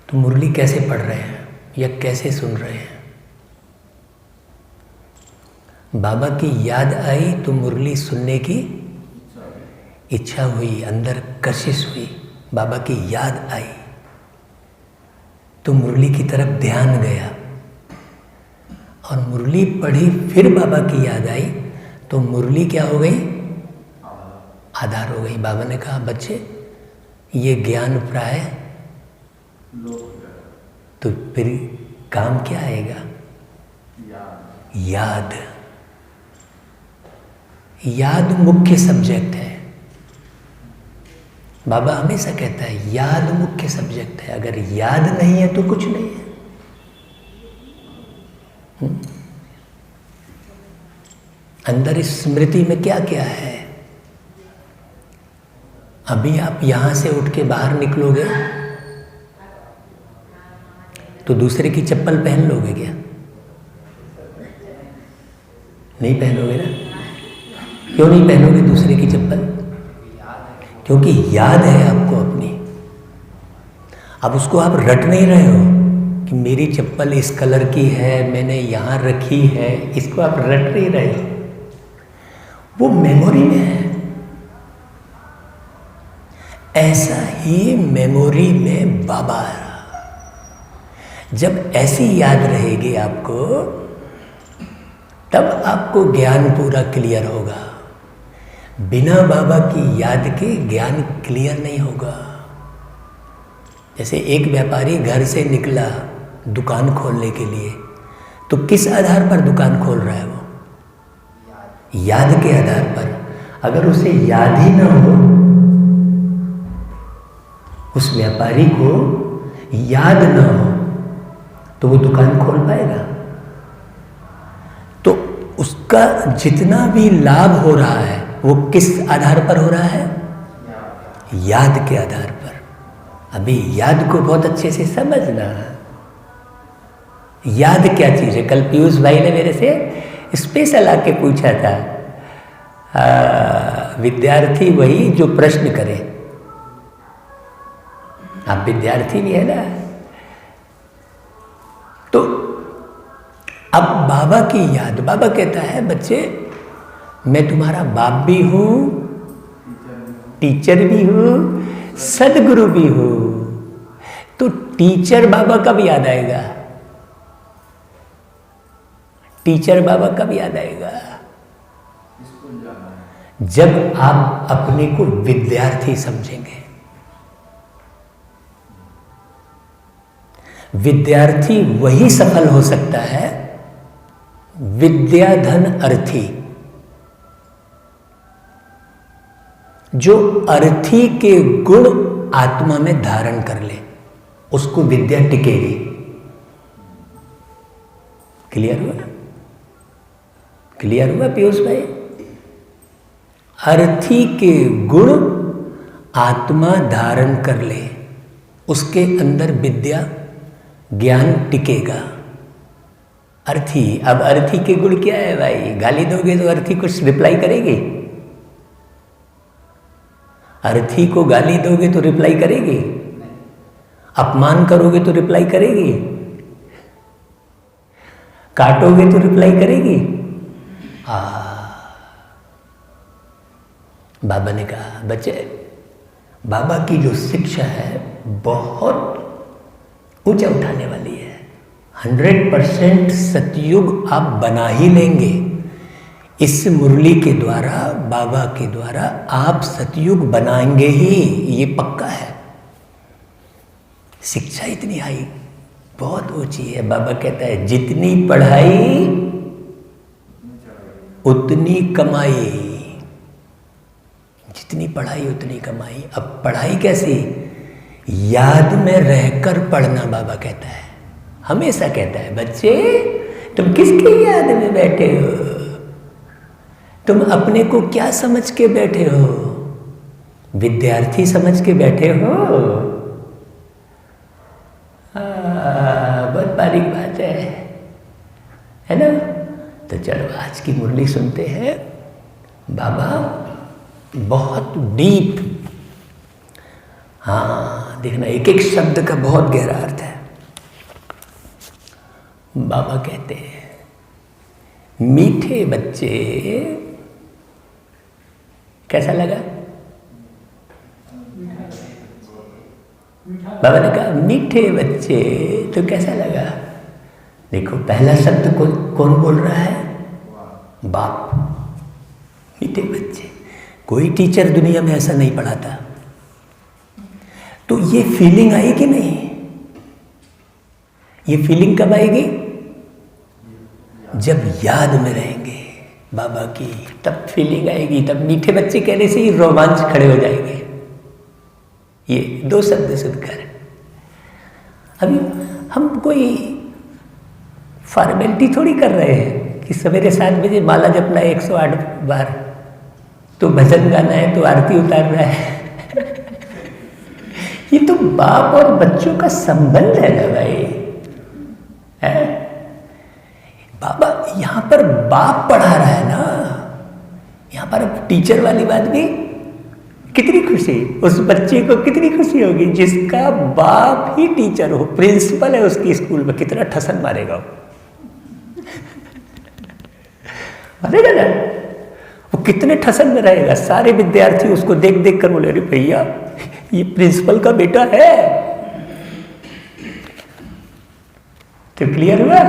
तो मुरली कैसे पढ़ रहे हैं या कैसे सुन रहे हैं? बाबा की याद आई तो मुरली सुनने की इच्छा हुई, अंदर कशिश हुई, बाबा की याद आई तो मुरली की तरफ ध्यान गया, और मुरली पढ़ी, फिर बाबा की याद आई तो मुरली क्या हो गई? आधार हो गई। बाबा ने कहा बच्चे ये ज्ञान प्राय तो फिर काम क्या आएगा? याद। याद मुख्य सब्जेक्ट है। बाबा हमेशा कहता है याद मुख्य सब्जेक्ट है। अगर याद नहीं है तो कुछ नहीं है। अंदर इस स्मृति में क्या क्या है? अभी आप यहां से उठ के बाहर निकलोगे तो दूसरे की चप्पल पहन लोगे क्या? नहीं पहनोगे ना? क्यों नहीं पहनोगे दूसरे की चप्पल? क्योंकि याद है आपको अपनी। अब उसको आप रट नहीं रहे हो कि मेरी चप्पल इस कलर की है, मैंने यहाँ रखी है, इसको आप रट नहीं रहे हो, वो मेमोरी में है। ऐसा ही मेमोरी में बाबा है। जब ऐसी याद रहेगी आपको, तब आपको ज्ञान पूरा क्लियर होगा। बिना बाबा की याद के ज्ञान क्लियर नहीं होगा। जैसे एक व्यापारी घर से निकला दुकान खोलने के लिए, तो किस आधार पर दुकान खोल रहा है वो? याद के आधार पर। अगर उसे याद ही ना हो, उस व्यापारी को याद ना हो, तो वो दुकान खोल पाएगा? तो उसका जितना भी लाभ हो रहा है वो किस आधार पर हो रहा है? याद के आधार पर। अभी याद को बहुत अच्छे से समझना। याद क्या चीज है? कल पीयूष भाई ने मेरे से स्पेशल आके पूछा था, विद्यार्थी वही जो प्रश्न करे। आप विद्यार्थी भी है ना? तो अब बाबा की याद, बाबा कहता है बच्चे मैं तुम्हारा बाप भी हूं, टीचर भी हूं, सदगुरु भी हूं। तो टीचर बाबा कब याद आएगा? टीचर बाबा कब याद आएगा? जब आप अपने को विद्यार्थी समझेंगे। विद्यार्थी वही सफल हो सकता है, विद्याधन अर्थी। जो अर्थी के गुण आत्मा में धारण कर ले, उसको विद्या टिकेगी। क्लियर हुआ? क्लियर हुआ पीयूष भाई? अर्थी के गुण आत्मा धारण कर ले, उसके अंदर विद्या ज्ञान टिकेगा। अर्थी, अब अर्थी के गुण क्या है भाई? गाली दोगे तो अर्थी कुछ रिप्लाई करेगी? अर्थी को गाली दोगे तो रिप्लाई करेगी? अपमान करोगे तो रिप्लाई करेगी? काटोगे तो रिप्लाई करेगी? बाबा ने कहा बच्चे, बाबा की जो शिक्षा है बहुत ऊंचा उठाने वाली है। 100% सतयुग आप बना ही लेंगे। इस मुरली के द्वारा, बाबा के द्वारा आप सतयुग बनाएंगे ही, ये पक्का है। शिक्षा इतनी हाई, बहुत ऊंची है। बाबा कहता है जितनी पढ़ाई उतनी कमाई, जितनी पढ़ाई उतनी कमाई। अब पढ़ाई कैसी? याद में रहकर पढ़ना। बाबा कहता है, हमेशा कहता है बच्चे तुम किसकी याद में बैठे हो? तुम अपने को क्या समझ के बैठे हो? विद्यार्थी समझ के बैठे हो? बहुत बारीक बात है ना? तो चलो आज की मुरली सुनते हैं। बाबा बहुत डीप, हाँ देखना एक एक शब्द का बहुत गहरा अर्थ है। बाबा कहते हैं मीठे बच्चे, कैसा लगा? बाबा ने कहा मीठे बच्चे, तो कैसा लगा? देखो पहला शब्द कौन बोल रहा है? बाप। मीठे बच्चे, कोई टीचर दुनिया में ऐसा नहीं पढ़ाता। तो ये फीलिंग आई कि नहीं? ये फीलिंग कब आएगी? जब याद में रहेंगे बाबा की, तब फीलिंग आएगी। तब मीठे बच्चे कहने से ही रोमांच खड़े हो जाएंगे। ये 2 शब्द सुनकर अभी हम कोई फॉर्मेलिटी थोड़ी कर रहे हैं कि सवेरे 7 बजे माला जपना 108 बार, तो भजन गाना है, तो आरती उतारना है। ये तो बाप और बच्चों का संबंध है ना भाई, है? बाबा यहां पर बाप पढ़ा रहा है ना, यहां पर टीचर वाली बात भी कितनी खुशी, उस बच्चे को कितनी खुशी होगी जिसका बाप ही टीचर हो, प्रिंसिपल है उसकी स्कूल में। कितना ठसन मारेगा मारेगा ना, वो कितने ठसन में रहेगा। सारे विद्यार्थी उसको देख देख कर बोले, अरे भैया ये प्रिंसिपल का बेटा है। तो क्लियर हुआ?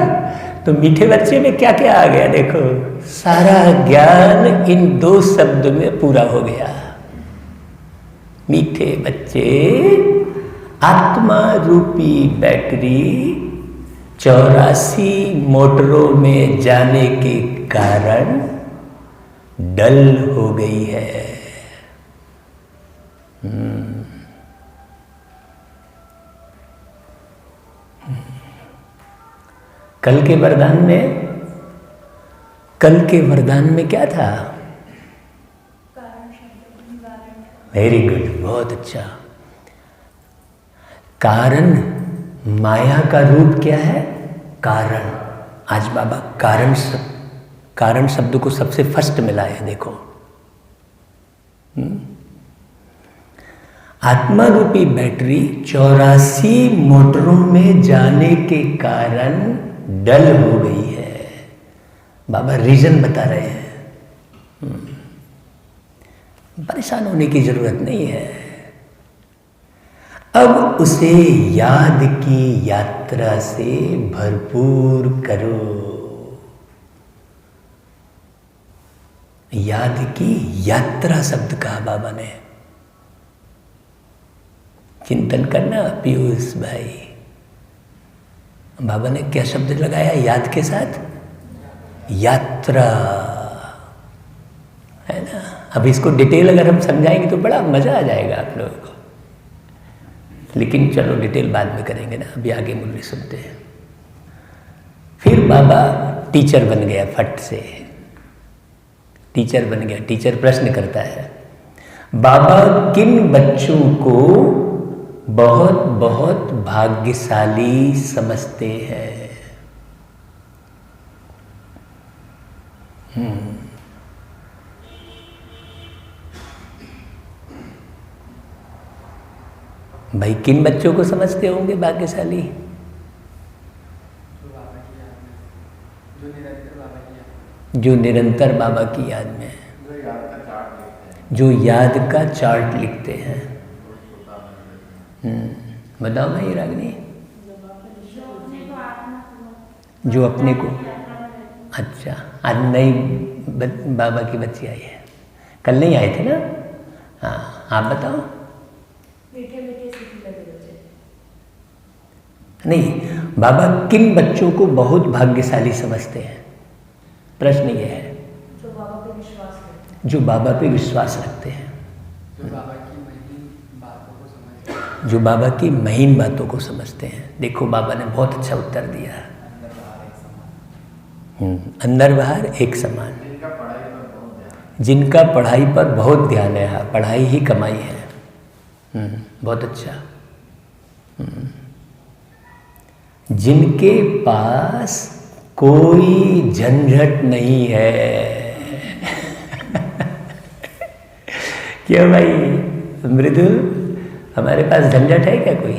तो मीठे बच्चे में क्या क्या आ गया? देखो सारा ज्ञान इन 2 शब्द में पूरा हो गया। मीठे बच्चे, आत्मा रूपी बैटरी 84 मोटरों में जाने के कारण डल हो गई है। कल के वरदान में क्या था? वेरी गुड, बहुत अच्छा। कारण, माया का रूप क्या है? कारण। आज बाबा कारण शब्द को सबसे फर्स्ट मिलाया है। देखो आत्मा रूपी बैटरी 84 मोटरों में जाने के कारण डल हो गई है। बाबा रीजन बता रहे हैं। परेशान होने की जरूरत नहीं है। अब उसे याद की यात्रा से भरपूर करो। याद की यात्रा शब्द कहा बाबा ने। चिंतन करना पीयूष भाई। बाबा ने क्या शब्द लगाया याद के साथ? यात्रा, है ना। अब इसको डिटेल अगर हम समझाएंगे तो बड़ा मजा आ जाएगा आप लोगों को, लेकिन चलो डिटेल बाद में करेंगे ना। अभी आगे मुरली सुनते हैं। फिर बाबा टीचर बन गया, फट से टीचर बन गया। टीचर प्रश्न करता है, बाबा किन बच्चों को बहुत बहुत भाग्यशाली समझते हैं? भाई किन बच्चों को समझते होंगे भाग्यशाली? जो निरंतर बाबा की याद में, जो याद का चार्ट लिखते हैं। बताओ भाई रागिनी। जो अपने को, अच्छा आज नई बाबा की बच्ची आई है, कल नहीं आए थे ना? हाँ आप बताओ। नहीं, बाबा किन बच्चों को बहुत भाग्यशाली समझते हैं? प्रश्न ये है। जो बाबा पे विश्वास रखते हैं। जो बाबा पे विश्वास रखते हैं, जो बाबा की महीन बातों को समझते हैं, जो बाबा की महीन बातों को समझते हैं। देखो बाबा ने बहुत अच्छा उत्तर दिया। अंदर बाहर एक समान। जिनका पढ़ाई पर बहुत ध्यान है, पढ़ाई ही कमाई है। बहुत अच्छा। जिनके पास कोई झंझट नहीं है। क्यों भाई मृदु, हमारे पास झंझट है क्या कोई?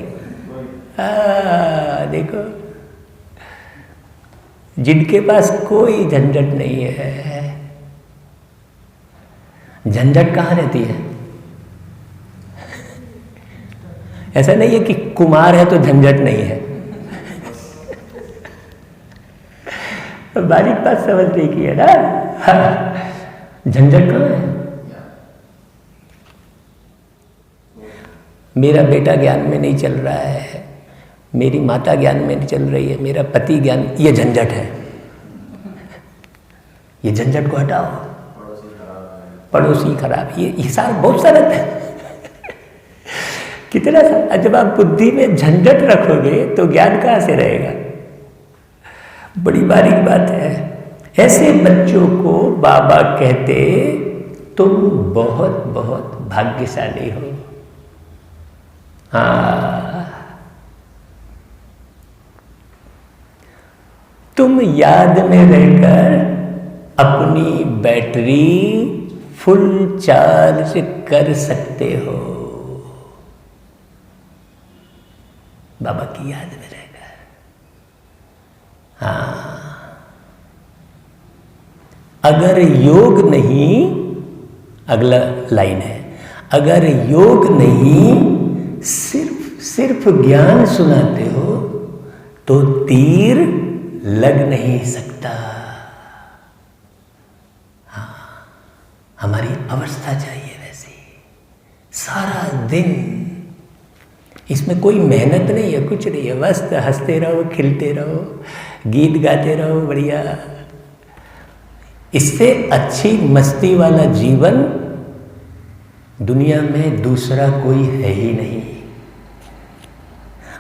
देखो जिनके पास कोई झंझट नहीं है। झंझट कहाँ रहती है? ऐसा नहीं है कि कुमार है तो झंझट नहीं है। बारीक बात समझने की है ना। झंझट कहाँ है? मेरा बेटा ज्ञान में नहीं चल रहा है, मेरी माता ज्ञान में नहीं चल रही है, मेरा पति ज्ञान, ये झंझट है। ये झंझट को हटाओ। पड़ोसी खराब, ये सारा बहुत सारा है। कितना सारा। जब आप बुद्धि में झंझट रखोगे तो ज्ञान कहाँ से रहेगा? बड़ी बारीक बात है। ऐसे बच्चों को बाबा कहते तुम बहुत बहुत भाग्यशाली हो। हाँ, तुम याद में रहकर अपनी बैटरी फुल चार्ज कर सकते हो। बाबा की याद में रहकर। हाँ, अगर योग नहीं, अगला लाइन है, अगर योग नहीं सिर्फ ज्ञान सुनाते हो तो तीर लग नहीं सकता। हाँ, हमारी अवस्था चाहिए वैसी। सारा दिन इसमें कोई मेहनत नहीं है, कुछ नहीं है, बस हंसते रहो, खिलते रहो, गीत गाते रहो, बढ़िया। इससे अच्छी मस्ती वाला जीवन दुनिया में दूसरा कोई है ही नहीं।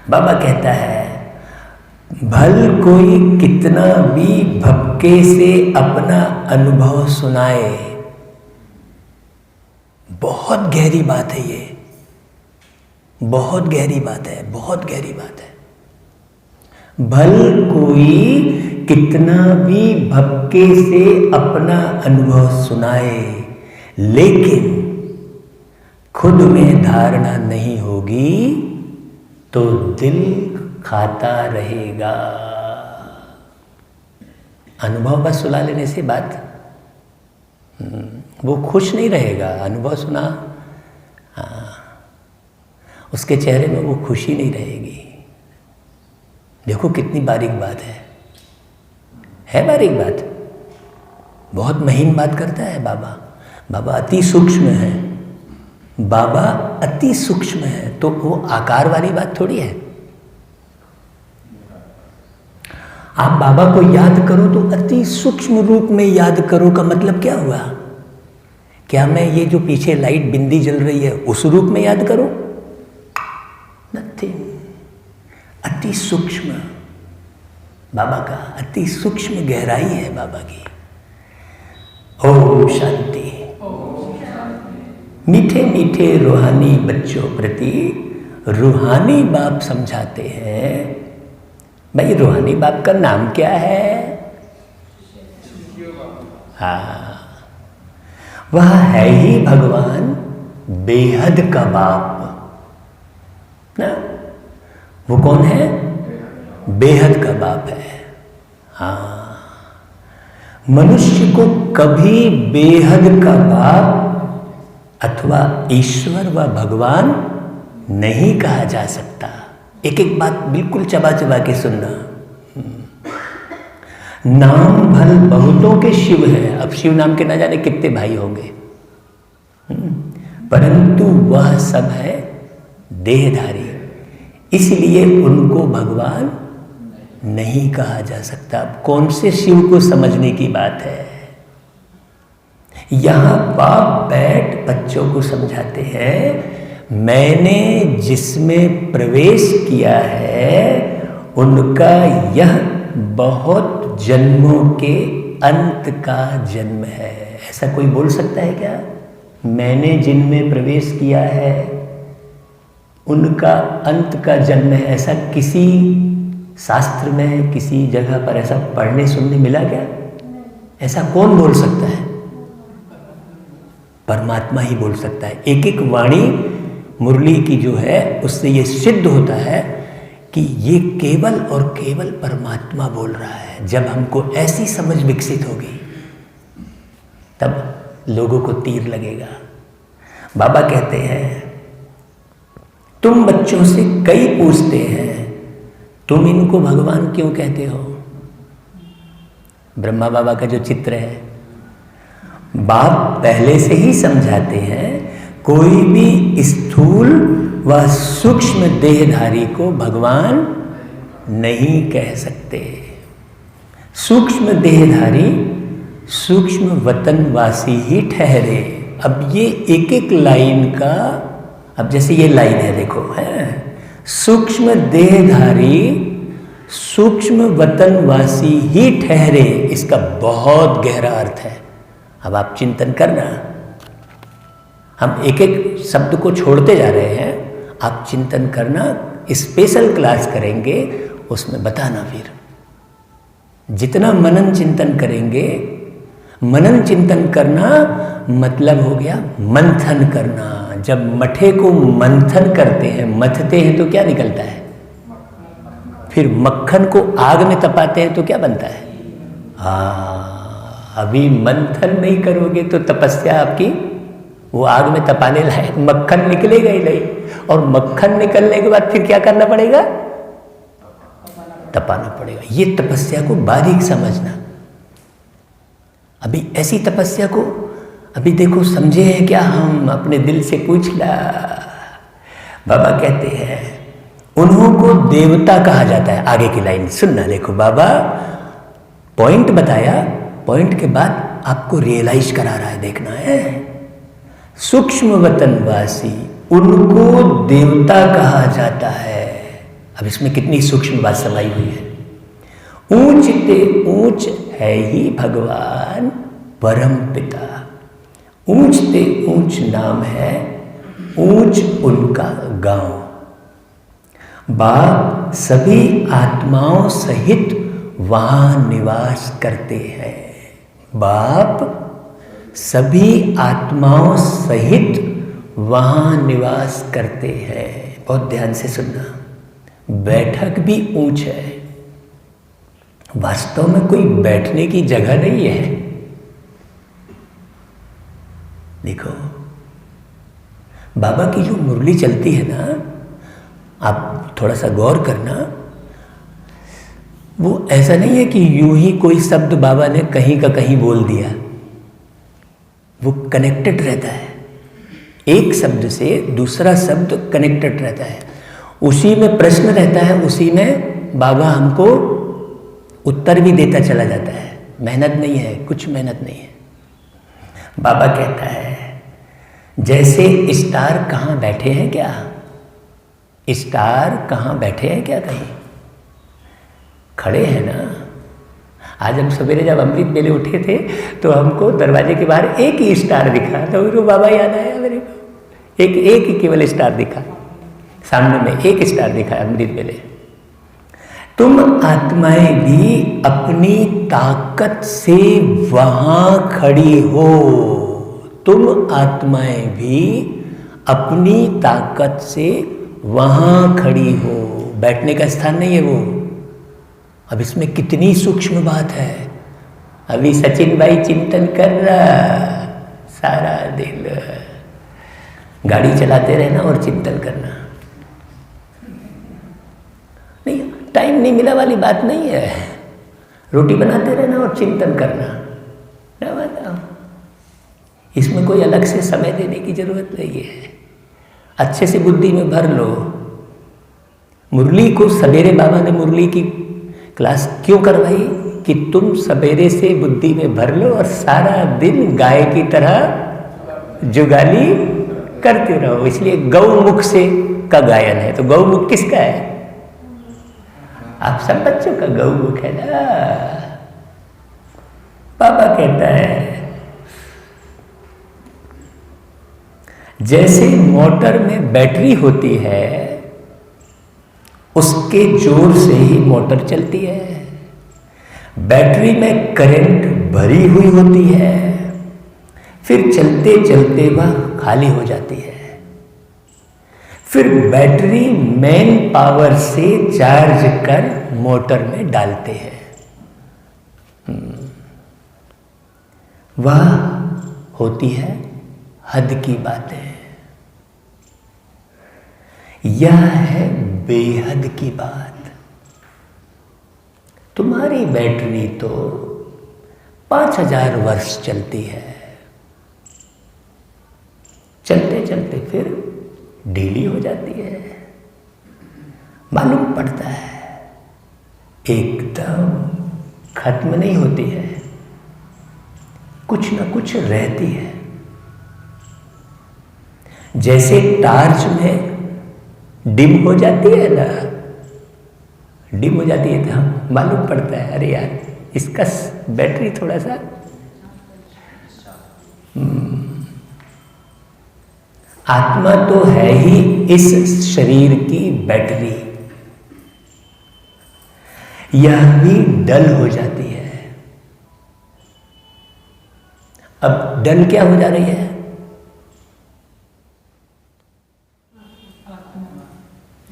बाबा कहता है, भल कोई कितना भी भपके से अपना अनुभव सुनाए। बहुत गहरी बात है ये, बहुत गहरी बात है, बहुत गहरी बात है। भल कोई कितना भी भपके से अपना अनुभव सुनाए, लेकिन खुद में धारणा नहीं होगी तो दिल खाता रहेगा। अनुभव बस सुना लेने से बात, वो खुश नहीं रहेगा। अनुभव सुना, हाँ, उसके चेहरे में वो खुशी नहीं रहेगी। देखो कितनी बारीक बात है बारीक बात। बहुत महीन बात करता है बाबा। बाबा अति सूक्ष्म है, बाबा अति सूक्ष्म है, तो वो आकार वाली बात थोड़ी है। आप बाबा को याद करो तो अति सूक्ष्म रूप में याद करो का मतलब क्या हुआ? क्या मैं ये जो पीछे लाइट बिंदी जल रही है उस रूप में याद करूं? नथिंग। अति सूक्ष्म बाबा का, अति सूक्ष्म गहराई है बाबा की। ओम शांति। मीठे मीठे रूहानी बच्चों प्रति रूहानी बाप समझाते हैं। भाई रूहानी बाप का नाम क्या है? हाँ, वह है ही भगवान बेहद का बाप ना। वो कौन है? बेहद का बाप है। हाँ, मनुष्य को कभी बेहद का बाप अथवा ईश्वर व भगवान नहीं कहा जा सकता। एक एक बात बिल्कुल चबा चबा के सुनना। नाम भल बहुतों के शिव है। अब शिव नाम के ना जाने कितने भाई होंगे, परंतु वह सब है देहधारी, इसलिए उनको भगवान नहीं कहा जा सकता। कौन से शिव को समझने की बात है। यहां बाप बैठ बच्चों को समझाते हैं, मैंने जिसमें प्रवेश किया है उनका यह बहुत जन्मों के अंत का जन्म है। ऐसा कोई बोल सकता है क्या? मैंने जिनमें प्रवेश किया है उनका अंत का जन्म है, ऐसा किसी शास्त्र में किसी जगह पर ऐसा पढ़ने सुनने मिला क्या? ऐसा कौन बोल सकता है? परमात्मा ही बोल सकता है। एक एक वाणी मुरली की जो है उससे ये सिद्ध होता है कि ये केवल और केवल परमात्मा बोल रहा है। है। जब हमको ऐसी समझ विकसित होगी तब लोगों को तीर लगेगा। बाबा कहते हैं तुम बच्चों से कई पूछते हैं तुम इनको भगवान क्यों कहते हो। ब्रह्मा बाबा का जो चित्र है, बाप पहले से ही समझाते हैं कोई भी स्थूल व सूक्ष्म देहधारी को भगवान नहीं कह सकते। सूक्ष्म देहधारी सूक्ष्म वतनवासी ही ठहरे। अब ये एक एक लाइन का, अब जैसे ये लाइन है देखो, है सूक्ष्म देहधारी सूक्ष्म वतनवासी ही ठहरे, इसका बहुत गहरा अर्थ है। अब आप चिंतन करना, हम एक एक शब्द को छोड़ते जा रहे हैं, आप चिंतन करना, स्पेशल क्लास करेंगे उसमें बताना। फिर जितना मनन चिंतन करेंगे, मनन चिंतन करना मतलब हो गया मंथन करना। जब मठे को मंथन करते हैं, मथते हैं तो क्या निकलता है, फिर मक्खन को आग में तपाते हैं तो क्या बनता है। अभी मंथन नहीं करोगे तो तपस्या आपकी वो आग में तपाने लायक मक्खन निकलेगा ही नहीं। और मक्खन निकलने के बाद फिर क्या करना पड़ेगा, तपाना पड़ेगा। ये तपस्या को बारीक समझना। अभी ऐसी तपस्या को अभी देखो समझे हैं क्या हम, अपने दिल से पूछ ला। बाबा कहते हैं उन्हों को देवता कहा जाता है। आगे की लाइन सुनना, देखो बाबा पॉइंट बताया, पॉइंट के बाद आपको रियलाइज करा रहा है, देखना है। सूक्ष्म वतनवासी उनको देवता कहा जाता है। अब इसमें कितनी सूक्ष्म बात समाई हुई है। ऊंच ते ऊंच है ही भगवान परम पिता। ऊंच ते ऊंच नाम है, ऊंच उनका गांव। बाप सभी आत्माओं सहित वहां निवास करते हैं। बाप सभी आत्माओं सहित वहां निवास करते हैं। बहुत ध्यान से सुनना, बैठक भी ऊंच है, वास्तव में कोई बैठने की जगह नहीं है। देखो बाबा की जो मुरली चलती है ना, आप थोड़ा सा गौर करना, वो ऐसा नहीं है कि यूं ही कोई शब्द बाबा ने कहीं का कहीं बोल दिया। वो कनेक्टेड रहता है, एक शब्द से दूसरा शब्द कनेक्टेड रहता है। उसी में प्रश्न रहता है, उसी में बाबा हमको उत्तर भी देता चला जाता है। मेहनत नहीं है, कुछ मेहनत नहीं है। बाबा कहता है जैसे स्टार कहाँ बैठे हैं क्या, स्टार कहाँ बैठे हैं क्या, कहीं खड़े हैं ना। आज हम सवेरे जब अमृत बेले उठे थे तो हमको दरवाजे के बाहर एक ही स्टार दिखा, तो बाबा याद आया मेरे को। एक ही केवल स्टार दिखा, सामने में एक स्टार दिखा अमृत बेले। तुम आत्माएं भी अपनी ताकत से वहां खड़ी हो। तुम आत्माएं भी अपनी ताकत से वहां खड़ी हो। बैठने का स्थान नहीं है वो। अब इसमें कितनी सूक्ष्म बात है। अभी सचिन भाई चिंतन कर रहा, सारा दिन गाड़ी चलाते रहना और चिंतन करना। नहीं, टाइम नहीं मिला वाली बात नहीं है। रोटी बनाते रहना और चिंतन करना, क्या बताओ, इसमें कोई अलग से समय देने की जरूरत नहीं है। अच्छे से बुद्धि में भर लो। मुरली को सवेरे बाबा ने मुरली की क्लास क्यों करवाई कि तुम सवेरे से बुद्धि में भर लो और सारा दिन गाय की तरह जुगाली करते रहो। इसलिए गौमुख से का गायन है। तो गौमुख किसका है, आप सब बच्चों का गौमुख है ना। बाबा कहता है जैसे मोटर में बैटरी होती है, उसके जोर से ही मोटर चलती है। बैटरी में करंट भरी हुई होती है, फिर चलते चलते वह खाली हो जाती है। फिर बैटरी मेन पावर से चार्ज कर मोटर में डालते हैं। वह होती है हद की बातें, यह है बेहद की बात। तुम्हारी बैटरी तो 5000 वर्ष चलती है, चलते चलते फिर ढीली हो जाती है। मालूम पड़ता है एकदम खत्म नहीं होती है, कुछ ना कुछ रहती है। जैसे टार्च में डिम हो जाती है ना, डिम हो जाती है तो मालूम पड़ता है अरे यार इसका बैटरी थोड़ा सा आत्मा तो है ही इस शरीर की बैटरी, यह भी डल हो जाती है। अब डल क्या हो जा रही है?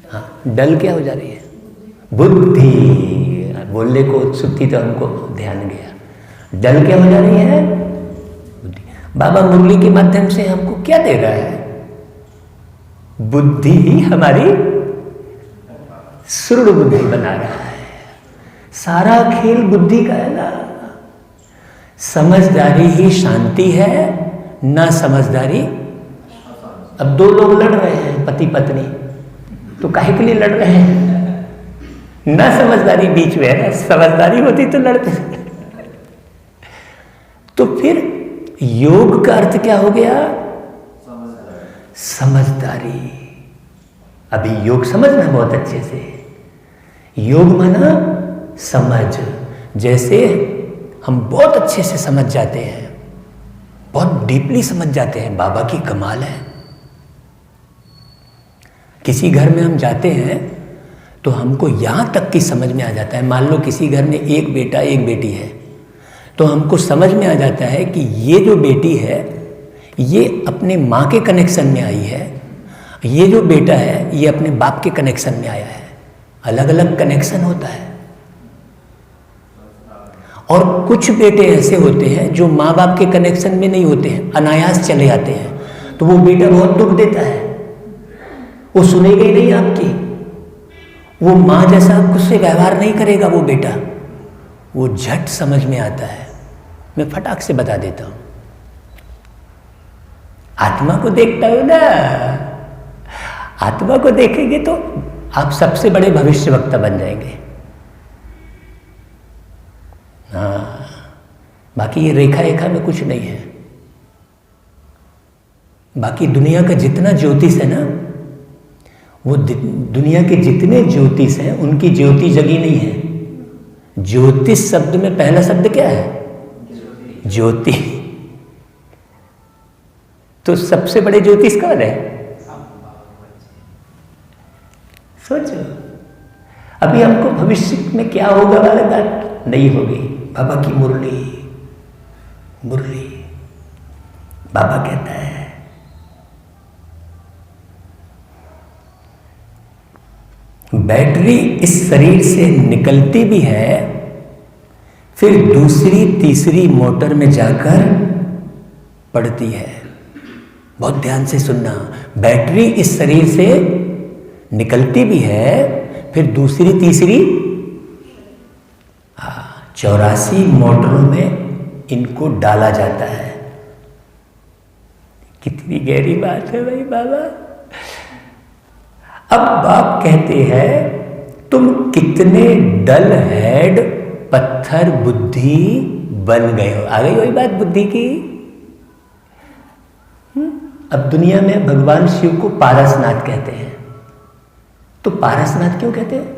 हाँ, डल क्या हो जा रही है? बुद्धि। बोलने को उत्सुक थी तो हमको ध्यान गया। डल क्या हो जा रही है? बुद्धि। बाबा मुरली के माध्यम से हमको क्या दे रहा है? बुद्धि ही हमारी सुदृढ़ बुद्धि बना रहा है। सारा खेल बुद्धि का है ना। समझदारी ही शांति है, ना समझदारी। अब दो लोग लड़ रहे हैं पति पत्नी, तो काहे के लिए लड़ रहे हैं? ना समझदारी बीच में है, समझदारी होती तो लड़ते। तो फिर योग का अर्थ क्या हो गया? समझदारी। अभी योग समझना बहुत अच्छे से। योग माना समझ। जैसे हम बहुत अच्छे से समझ जाते हैं, बहुत डीपली समझ जाते हैं, बाबा की कमाल है। किसी घर में हम जाते हैं तो हमको यहाँ तक की समझ में आ जाता है। मान लो किसी घर में एक बेटा एक बेटी है, तो हमको समझ में आ जाता है कि ये जो बेटी है ये अपने माँ के कनेक्शन में आई है, ये जो बेटा है ये अपने बाप के कनेक्शन में आया है। अलग अलग कनेक्शन होता है। और कुछ बेटे ऐसे होते हैं जो माँ बाप के कनेक्शन में नहीं होते हैं, अनायास चले आते हैं, तो वो बेटा बहुत दुख देता है। वो सुनेगा ही नहीं आपकी, वो माँ जैसा उससे व्यवहार नहीं करेगा वो बेटा। वो झट समझ में आता है। मैं फटाक से बता देता हूं, आत्मा को देखता हूं ना। आत्मा को देखेंगे तो आप सबसे बड़े भविष्यवक्ता बन जाएंगे। हाँ, बाकी ये रेखा रेखा में कुछ नहीं है। बाकी दुनिया का जितना ज्योतिष है ना, वो दुनिया के जितने ज्योतिष हैं उनकी ज्योति जगी नहीं है। ज्योतिष शब्द में पहला शब्द क्या है? ज्योति। तो सबसे बड़े ज्योतिष कौन है? सोचो। अभी हमको भविष्य में क्या होगा वाला बात नहीं होगी। बाबा की मुरली, मुरली बाबा कहता है बैटरी इस शरीर से निकलती भी है, फिर दूसरी तीसरी मोटर में जाकर पड़ती है। बहुत ध्यान से सुनना। बैटरी इस शरीर से निकलती भी है, फिर दूसरी तीसरी 84 मोटरों में इनको डाला जाता है। कितनी गहरी बात है भाई बाबा। अब बाप कहते हैं तुम कितने डल हेड पत्थर बुद्धि बन गए हो। आ गई वही बात बुद्धि की। अब दुनिया में भगवान शिव को पारसनाथ कहते हैं। तो पारसनाथ क्यों कहते हैं?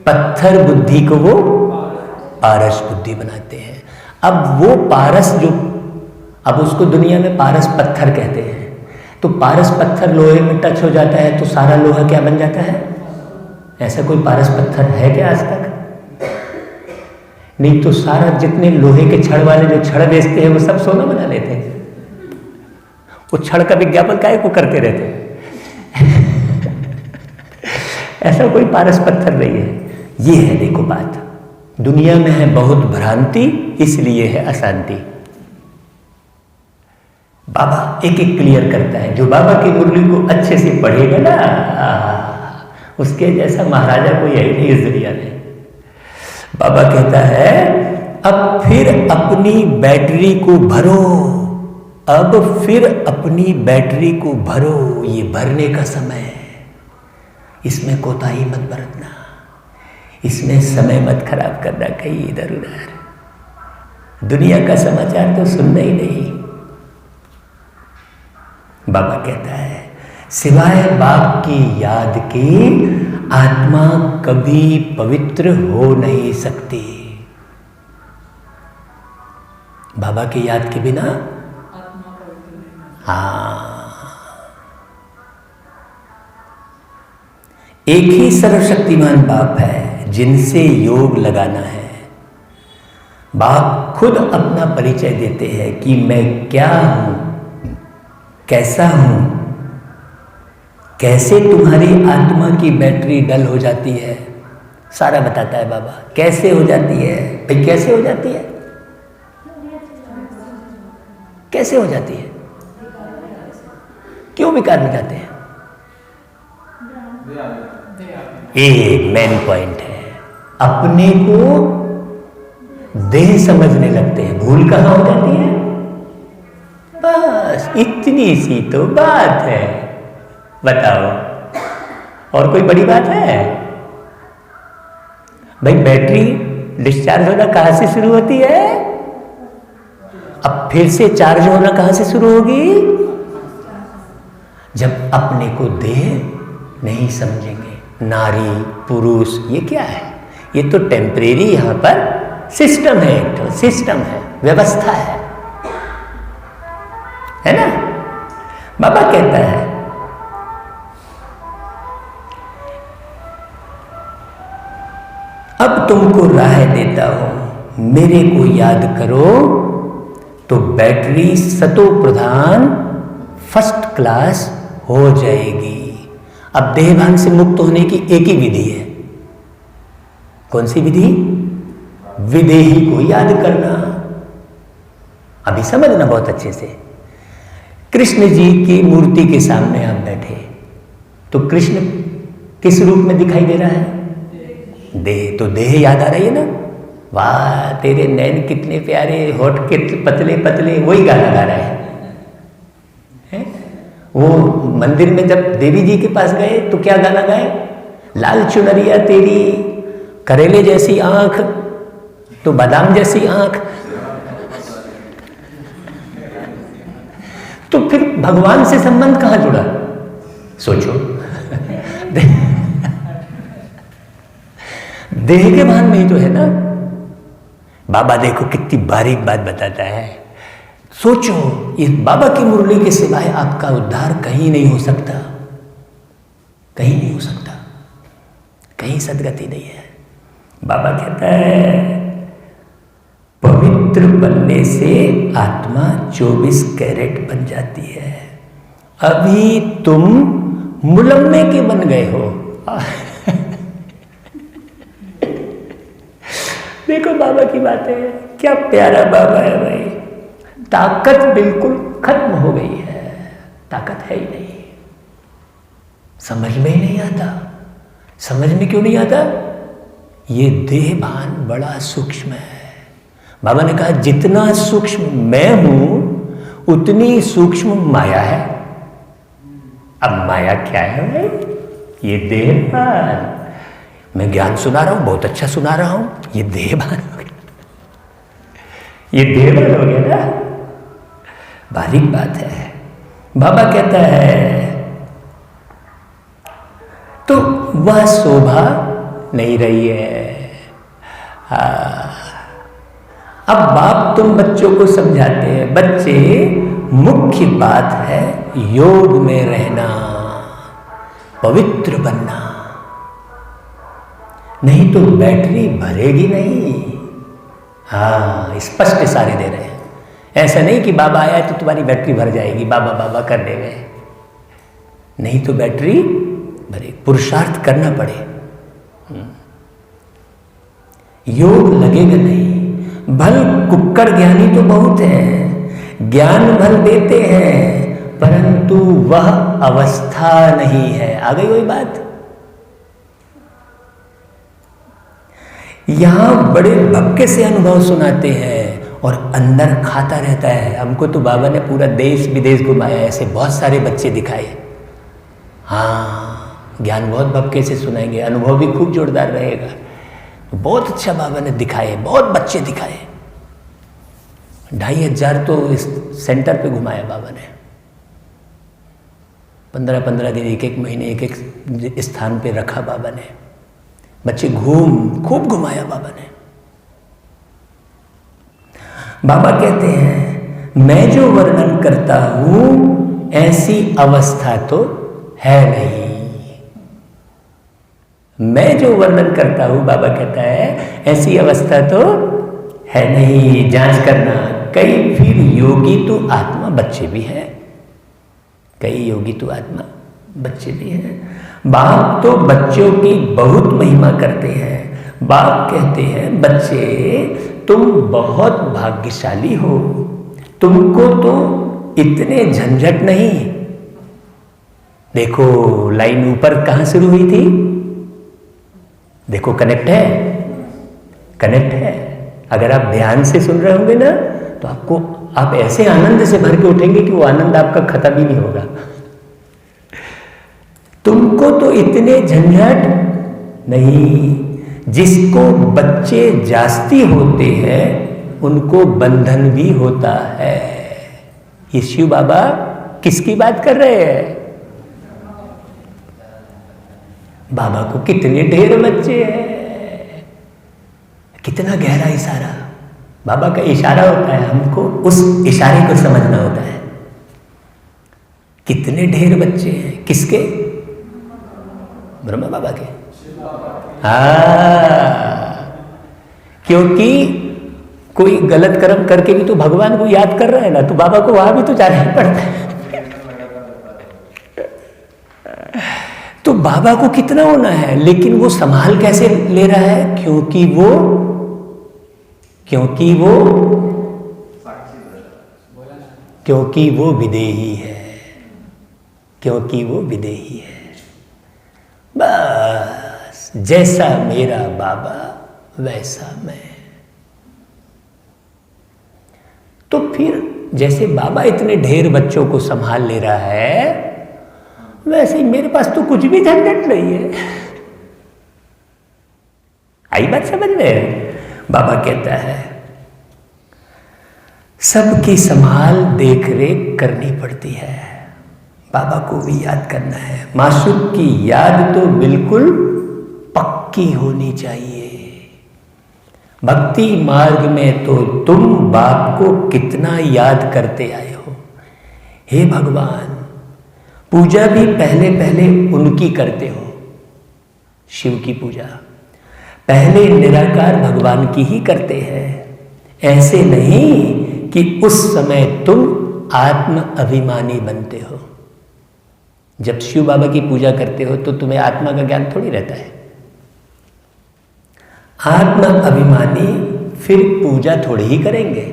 पत्थर बुद्धि को वो पारस बुद्धि बनाते हैं। अब वो पारस जो, अब उसको दुनिया में पारस पत्थर कहते हैं। तो पारस पत्थर लोहे में टच हो जाता है तो सारा लोहा क्या बन जाता है? ऐसा कोई पारस पत्थर है क्या आज तक? नहीं तो सारा जितने लोहे के छड़ वाले जो छड़ बेचते हैं वो सब सोना बना लेते हैं। वो छड़ का विज्ञापन काहे को करते रहते हैं? ऐसा कोई पारस पत्थर नहीं है। ये है देखो बात। दुनिया में है बहुत भ्रांति, इसलिए है अशांति। बाबा एक एक क्लियर करता है। जो बाबा की मुरली को अच्छे से पढ़ेगा ना, उसके जैसा महाराजा कोई है ही नहीं इस दुनिया में। बाबा कहता है अब फिर अपनी बैटरी को भरो, अब फिर अपनी बैटरी को भरो, ये भरने का समय है। इसमें कोताही मत बरतना, इसमें समय मत खराब करना कहीं इधर उधर। दुनिया का समाचार तो सुनना ही नहीं। बाबा कहता है सिवाय बाप की याद के आत्मा कभी पवित्र हो नहीं सकती। बाबा की याद के बिना आत्मा पवित्र नहीं। हाँ, एक ही सर्वशक्तिमान बाप है जिनसे योग लगाना है। बाप खुद अपना परिचय देते हैं कि मैं क्या हूं, कैसा हूं, कैसे तुम्हारी आत्मा की बैटरी डल हो जाती है, सारा बताता है बाबा। कैसे हो जाती है भाई, कैसे हो जाती है, कैसे हो जाती है, क्यों विकार में जाते हैं? एक मेन पॉइंट है, अपने को देह समझने लगते हैं। भूल कहां हो जाती है? बस इतनी सी तो बात है। बताओ और कोई बड़ी बात है? भाई बैटरी डिस्चार्ज होना कहां से शुरू होती है? अब फिर से चार्ज होना कहां से शुरू होगी? जब अपने को देह नहीं समझेंगे। नारी पुरुष ये क्या है? ये तो टेम्परेरी यहां पर सिस्टम है, एक तो सिस्टम है, व्यवस्था है ना? बाबा कहता है अब तुमको राह देता हूं, मेरे को याद करो तो बैटरी सतो प्रधान फर्स्ट क्लास हो जाएगी। अब देहभान से मुक्त होने की एक ही विधि है। कौन सी विधि? विदेही को याद करना। अभी समझना बहुत अच्छे से। कृष्ण जी की मूर्ति के सामने आप बैठे तो कृष्ण किस रूप में दिखाई दे रहा है? देह। तो देह याद आ रही है ना? वाह तेरे नैन कितने प्यारे, होठ कितने पतले पतले, वही गाना गा रहा है। वो मंदिर में जब देवी जी के पास गए तो क्या गाना गाए? लाल चुनरिया तेरी, करेले जैसी आंख, तो बादाम जैसी आंख। तो फिर भगवान से संबंध कहां जुड़ा? सोचो। देह के भान में ही तो है ना। बाबा देखो कितनी बारीक बात बताता है। सोचो, इस बाबा की मुरली के सिवाय आपका उद्धार कहीं नहीं हो सकता, कहीं नहीं हो सकता, कहीं सदगति नहीं है। बाबा कहता है पवित्र बनने से आत्मा 24 कैरेट बन जाती है। अभी तुम मुलम्मे के बन गए हो। देखो बाबा की बातें, क्या प्यारा बाबा है भाई। ताकत बिल्कुल खत्म हो गई है, ताकत है ही नहीं। समझ में ही नहीं आता। समझ में क्यों नहीं आता? ये देह भान बड़ा सूक्ष्म है। बाबा ने कहा जितना सूक्ष्म मैं हूं उतनी सूक्ष्म माया है। अब माया क्या है भाई? ये देह भान। मैं ज्ञान सुना रहा हूं, बहुत अच्छा सुना रहा हूं, ये देह भान हो गया, ये देह भान हो गया ना। बारीक बात है। बाबा कहता है तो वह शोभा नहीं रही है। अब बाप तुम बच्चों को समझाते हैं, बच्चे मुख्य बात है योग में रहना, पवित्र बनना, नहीं तो बैटरी भरेगी नहीं। हाँ, स्पष्ट इशारे दे रहे हैं। ऐसा नहीं कि बाबा आया तो तुम्हारी बैटरी भर जाएगी बाबा बाबा करने में, नहीं तो बैटरी भरे, पुरुषार्थ करना पड़े। योग लगेगा नहीं। भल कुक्कड़ ज्ञानी तो बहुत है, ज्ञान भल देते हैं, परंतु वह अवस्था नहीं है। आ गई वही बात। यहां बड़े भक्के से अनुभव सुनाते हैं और अंदर खाता रहता है। हमको तो बाबा ने पूरा देश विदेश घुमाया, ऐसे बहुत सारे बच्चे दिखाए। हाँ, ज्ञान बहुत भक्के से सुनाएंगे, अनुभव भी खूब जोरदार रहेगा। तो बहुत अच्छा बाबा ने दिखाए, बहुत बच्चे दिखाए। 2500 तो इस सेंटर पे घुमाया बाबा ने। 15-15 दिन, एक महीने एक स्थान पे रखा बाबा ने। बच्चे खूब घुमाया बाबा ने। बाबा कहते हैं मैं जो वर्णन करता हूं ऐसी अवस्था तो है नहीं। मैं जो वर्णन करता हूं, बाबा कहता है, ऐसी अवस्था तो है नहीं। जांच करना। कई फिर योगी तो आत्मा बच्चे भी हैं, कई योगी तो आत्मा बच्चे भी हैं। बाप तो बच्चों की बहुत महिमा करते हैं। बाप कहते हैं बच्चे तुम बहुत भाग्यशाली हो, तुमको तो इतने झंझट नहीं। देखो लाइन ऊपर कहां शुरू हुई थी, देखो कनेक्ट है, कनेक्ट है। अगर आप ध्यान से सुन रहे होंगे ना तो आप ऐसे आनंद से भर के उठेंगे कि वो आनंद आपका खत्म ही नहीं होगा। तुमको तो इतने झंझट नहीं। जिसको बच्चे जास्ती होते हैं उनको बंधन भी होता है। ये शिव बाबा किसकी बात कर रहे हैं? बाबा को कितने ढेर बच्चे हैं। कितना गहरा इशारा। बाबा का इशारा होता है, हमको उस इशारे को समझना होता है। कितने ढेर बच्चे हैं, किसके? ब्रह्मा बाबा के। क्योंकि कोई गलत कर्म करके भी तो भगवान को याद कर रहा है ना, तो बाबा को वहां भी तो जाना ही पड़ता है। तो बाबा को कितना होना है, लेकिन वो संभाल कैसे ले रहा है? क्योंकि वो विदेही है, क्योंकि वो विदेही है। बस जैसा मेरा बाबा वैसा मैं। तो फिर जैसे बाबा इतने ढेर बच्चों को संभाल ले रहा है, वैसे ही मेरे पास तो कुछ भी झंझट नहीं है। आई बात समझ में? बाबा कहता है सबकी संभाल देख रेख करनी पड़ती है। बाबा को भी याद करना है। माशूक की याद तो बिल्कुल पक्की होनी चाहिए। भक्ति मार्ग में तो तुम बाप को कितना याद करते आए हो। हे भगवान, पूजा भी पहले पहले उनकी करते हो। शिव की पूजा पहले निराकार भगवान की ही करते हैं। ऐसे नहीं कि उस समय तुम आत्म अभिमानी बनते हो। जब शिव बाबा की पूजा करते हो तो तुम्हें आत्मा का ज्ञान थोड़ी रहता है। आत्म अभिमानी फिर पूजा थोड़ी ही करेंगे।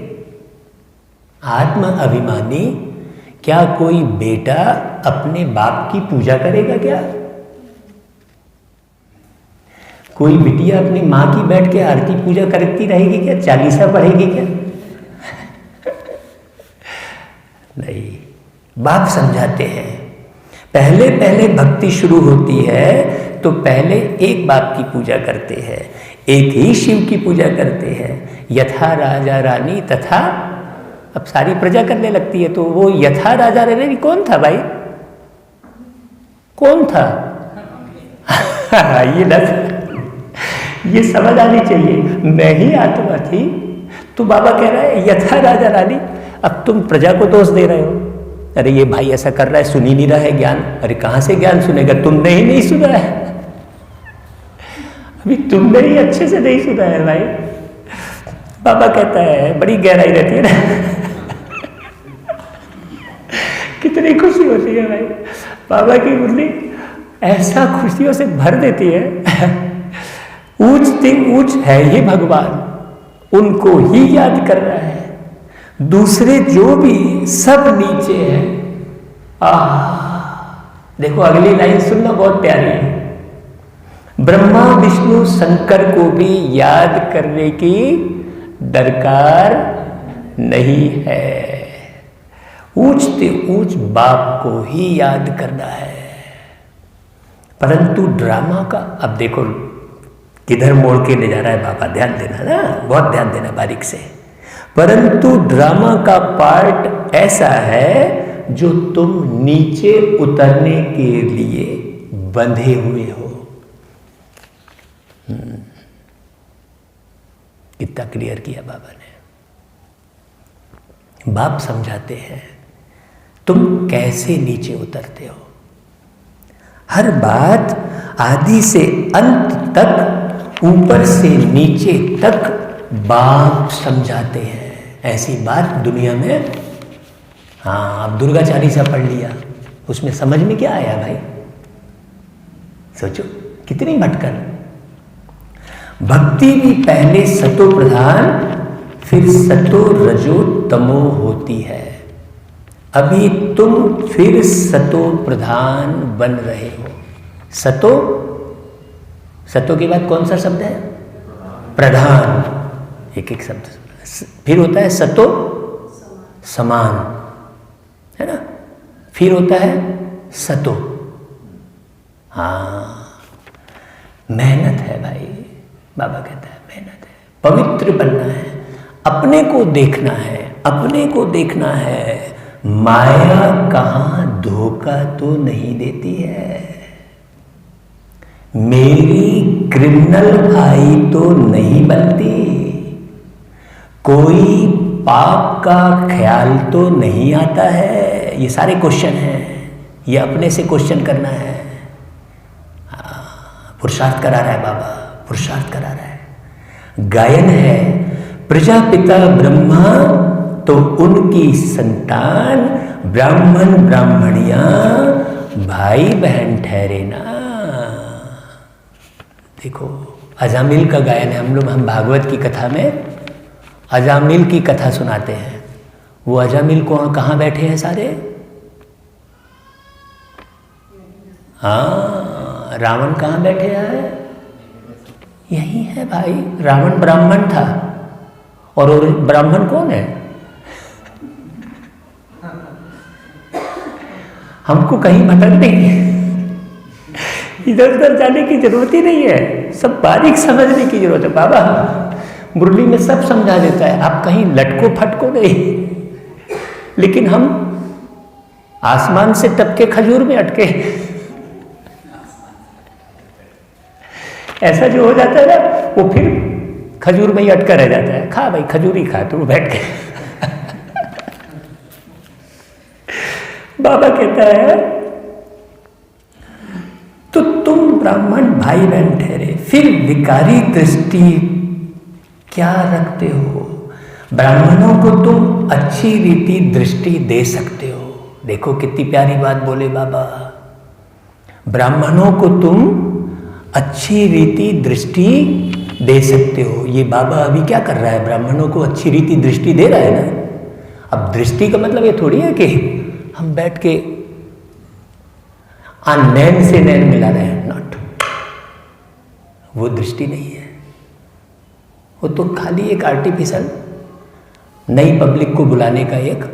आत्म अभिमानी, क्या कोई बेटा अपने बाप की पूजा करेगा क्या? कोई बिटिया अपनी माँ की बैठ के आरती पूजा करती रहेगी क्या? चालीसा पढ़ेगी क्या? नहीं। बाप समझाते हैं पहले पहले भक्ति शुरू होती है तो पहले एक बाप की पूजा करते हैं, एक ही शिव की पूजा करते हैं। यथा राजा रानी तथा, अब सारी प्रजा करने लगती है तो वो यथा राजा रानी कौन था भाई? कौन था? ये समझ आनी चाहिए। मैं ही आत्मा थी। तो बाबा कह रहा है यथा राजा रानी, अब तुम प्रजा को दोष दे रहे हो। अरे ये भाई ऐसा कर रहा है, सुन ही नहीं रहा है ज्ञान। अरे कहां से ज्ञान सुनेगा? तुमने ही नहीं सुना है, अभी तुमने ही अच्छे से नहीं सुना है भाई। बाबा कहता है बड़ी गहराई रहती है ना। कितनी खुशी होती है भाई। बाबा की मुरली ऐसा खुशियों से भर देती है। ऊंचते ऊंच है ही भगवान, उनको ही याद कर रहा है। दूसरे जो भी सब नीचे है। देखो अगली लाइन सुनना, बहुत प्यारी है। ब्रह्मा विष्णु शंकर को भी याद करने की दरकार नहीं है। ऊंचते ऊंच बाप को ही याद करना है। परंतु ड्रामा का, अब देखो किधर मोड़ के ले जा रहा है बाबा, ध्यान देना ना, बहुत ध्यान देना बारीक से। परंतु ड्रामा का पार्ट ऐसा है जो तुम नीचे उतरने के लिए बंधे हुए हो। कितना क्लियर किया बाबा ने। बाप समझाते हैं तुम कैसे नीचे उतरते हो। हर बात आदि से अंत तक, ऊपर से नीचे तक बाप समझाते हैं। ऐसी बात दुनिया में, हाँ, अब दुर्गा चालीसा पढ़ लिया, उसमें समझ में क्या आया भाई? सोचो कितनी भटकन। भक्ति भी पहले सतो प्रधान, फिर सतो रजो तमो होती है। अभी तुम फिर सतो प्रधान बन रहे हो। सतो, सतो के बाद कौन सा शब्द है? प्रधान। एक एक शब्द। फिर होता है सतो समान, है ना? फिर होता है सतो। हाँ, मेहनत है भाई। बाबा कहता है मेहनत है, पवित्र बनना है, अपने को देखना है, अपने को देखना है। माया कहाँ धोखा तो नहीं देती है। मेरी क्रिमिनल आई तो नहीं बनती। कोई पाप का ख्याल तो नहीं आता है। ये सारे क्वेश्चन हैं, ये अपने से क्वेश्चन करना है। पुरुषार्थ करा रहा है बाबा, पुरुषार्थ करा रहा है। गायन है प्रजापिता ब्रह्मा तो उनकी संतान ब्राह्मण ब्राह्मणियां भाई बहन ठहरे ना। देखो अजामिल का गायन है। हम भागवत की कथा में अजामिल की कथा सुनाते हैं। वो अजामिल कहाँ बैठे हैं सारे? हाँ, रावण कहाँ बैठे हैं? यही है भाई। रावण ब्राह्मण था, और ब्राह्मण कौन है? हमको कहीं भटक नहीं है, इधर उधर जाने की जरूरत ही नहीं है। सब बारीक समझने की जरूरत है। बाबा मुरली में सब समझा देता है, आप कहीं लटको फटको नहीं। लेकिन हम आसमान से टपके खजूर में अटके। ऐसा जो हो जाता है ना, वो फिर खजूर में ही अटका रह जाता है। खा भाई, खजूर ही खा तू बैठ के। बाबा कहता है तो तुम ब्राह्मण भाई बहन ठहरे, फिर विकारी दृष्टि क्या रखते हो? ब्राह्मणों को तुम अच्छी रीति दृष्टि दे सकते हो। देखो कितनी प्यारी बात बोले बाबा। ब्राह्मणों को तुम अच्छी रीति दृष्टि दे सकते हो। ये बाबा अभी क्या कर रहा है? ब्राह्मणों को अच्छी रीति दृष्टि दे रहा है ना। अब दृष्टि का मतलब ये थोड़ी है कि हम बैठ के नैन से नैन मिला रहे हैं। नॉट, वो दृष्टि नहीं है। वो तो खाली एक आर्टिफिशियल नई पब्लिक को बुलाने का एक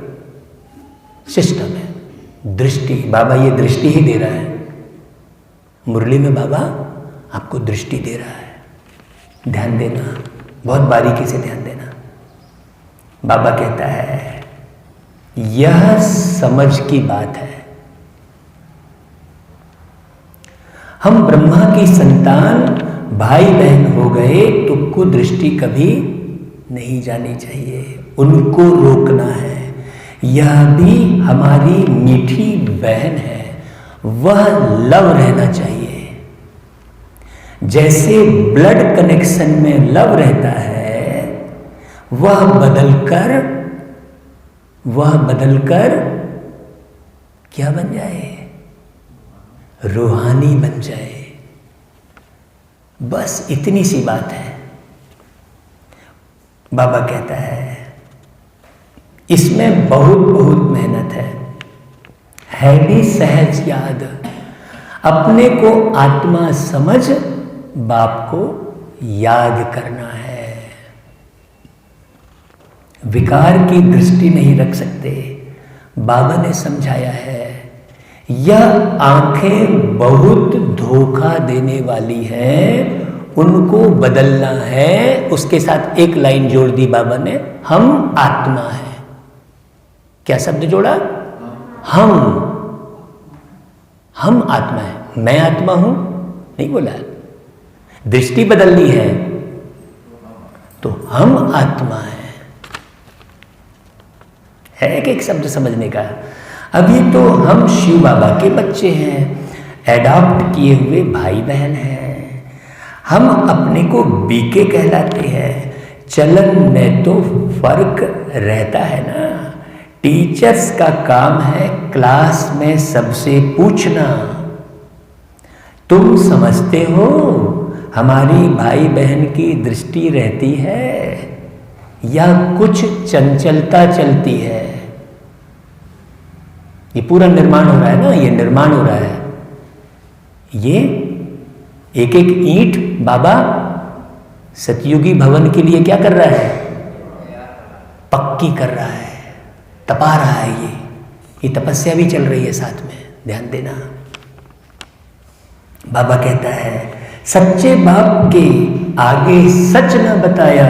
सिस्टम है। दृष्टि, बाबा ये दृष्टि ही दे रहा है। मुरली में बाबा आपको दृष्टि दे रहा है। ध्यान देना, बहुत बारीकी से ध्यान देना। बाबा कहता है यह समझ की बात है। हम ब्रह्मा की संतान भाई बहन हो गए तो कुदृष्टि कभी नहीं जानी चाहिए, उनको रोकना है। यह भी हमारी मीठी बहन है, वह लव रहना चाहिए। जैसे ब्लड कनेक्शन में लव रहता है, वह बदलकर क्या बन जाए? रूहानी बन जाए। बस इतनी सी बात है। बाबा कहता है इसमें बहुत बहुत मेहनत है भी सहज याद। अपने को आत्मा समझ बाप को याद करना है। विकार की दृष्टि नहीं रख सकते। बाबा ने समझाया है यह आंखें बहुत धोखा देने वाली हैं, उनको बदलना है। उसके साथ एक लाइन जोड़ दी बाबा ने, हम आत्मा है। क्या शब्द जोड़ा? हम आत्मा है। मैं आत्मा हूं नहीं बोला। दृष्टि बदलनी है तो हम आत्मा है एक शब्द समझने का। अभी तो हम शिव बाबा के बच्चे हैं, एडॉप्ट किए हुए भाई बहन हैं। हम अपने को बीके कहलाते हैं। चलन में तो फर्क रहता है ना। टीचर्स का काम है क्लास में सबसे पूछना, तुम समझते हो हमारी भाई बहन की दृष्टि रहती है या कुछ चंचलता चलती है? ये पूरा निर्माण हो रहा है ना, ये निर्माण हो रहा है। ये एक एक ईंट बाबा सतयुगी भवन के लिए क्या कर रहा है? पक्की कर रहा है, तपा रहा है। ये तपस्या भी चल रही है साथ में, ध्यान देना। बाबा कहता है सच्चे बाप के आगे सच न बताया,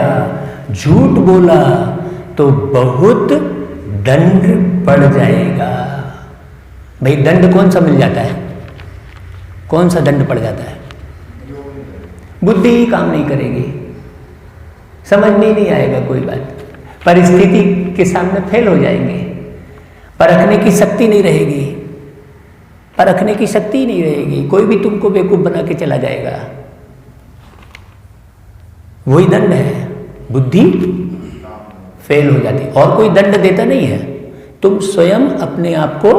झूठ बोला तो बहुत दंड पड़ जाएगा। भाई दंड कौन सा मिल जाता है? कौन सा दंड पड़ जाता है? बुद्धि ही काम नहीं करेगी, समझ में नहीं आएगा कोई बात, परिस्थिति के सामने फेल हो जाएंगे, परखने की शक्ति नहीं रहेगी, परखने की शक्ति नहीं रहेगी। कोई भी तुमको बेवकूफ बना के चला जाएगा। वही दंड है, बुद्धि फेल हो जाती। और कोई दंड देता नहीं है, तुम स्वयं अपने आप को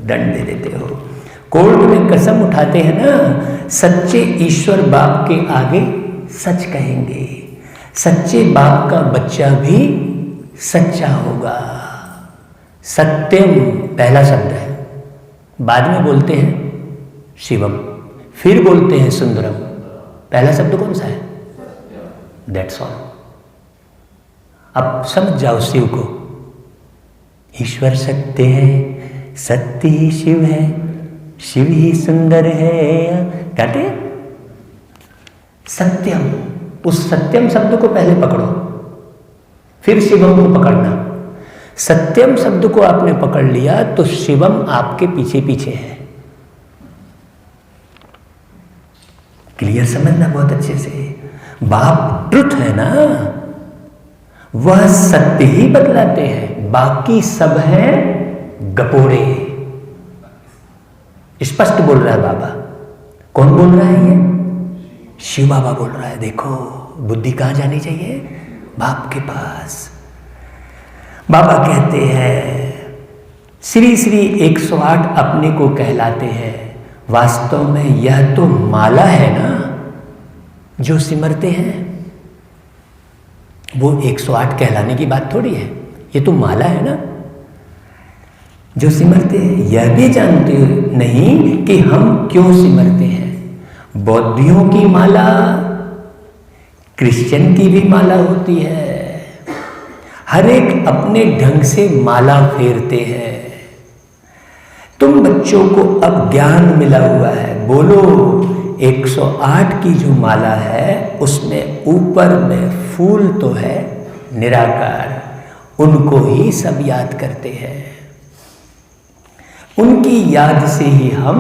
दंड दे देते हो। कोर्ट में कसम उठाते हैं ना, सच्चे ईश्वर बाप के आगे सच कहेंगे। सच्चे बाप का बच्चा भी सच्चा होगा। सत्यम पहला शब्द है, बाद में बोलते हैं शिवम, फिर बोलते हैं सुंदरम। पहला शब्द कौन सा है? That's all. अब समझ जाओ शिव को। ईश्वर सत्य है, सत्य ही शिव है, शिव ही सुंदर है। कहते सत्यम, उस सत्यम शब्द को पहले पकड़ो, फिर शिवम को पकड़ना। सत्यम शब्द को आपने पकड़ लिया तो शिवम आपके पीछे पीछे है। क्लियर समझना बहुत अच्छे से। बाप ट्रुथ है ना, वह सत्य ही बतलाते हैं, बाकी सब हैं गपोड़े। स्पष्ट बोल रहा है बाबा। कौन बोल रहा है? ये शिव बाबा बोल रहा है। देखो बुद्धि कहां जानी चाहिए? बाप के पास। बाबा कहते हैं श्री श्री 108 अपने को कहलाते हैं। वास्तव में यह तो माला है ना जो सिमरते हैं। वो 108 कहलाने की बात थोड़ी है, ये तो माला है ना जो सिमरते हैं। यह भी जानते नहीं कि हम क्यों सिमरते हैं। बौद्धियों की माला, क्रिश्चियन की भी माला होती है। हर एक अपने ढंग से माला फेरते हैं। तुम बच्चों को अब ज्ञान मिला हुआ है। बोलो 108 की जो माला है उसमें ऊपर में फूल तो है निराकार, उनको ही सब याद करते हैं। उनकी याद से ही हम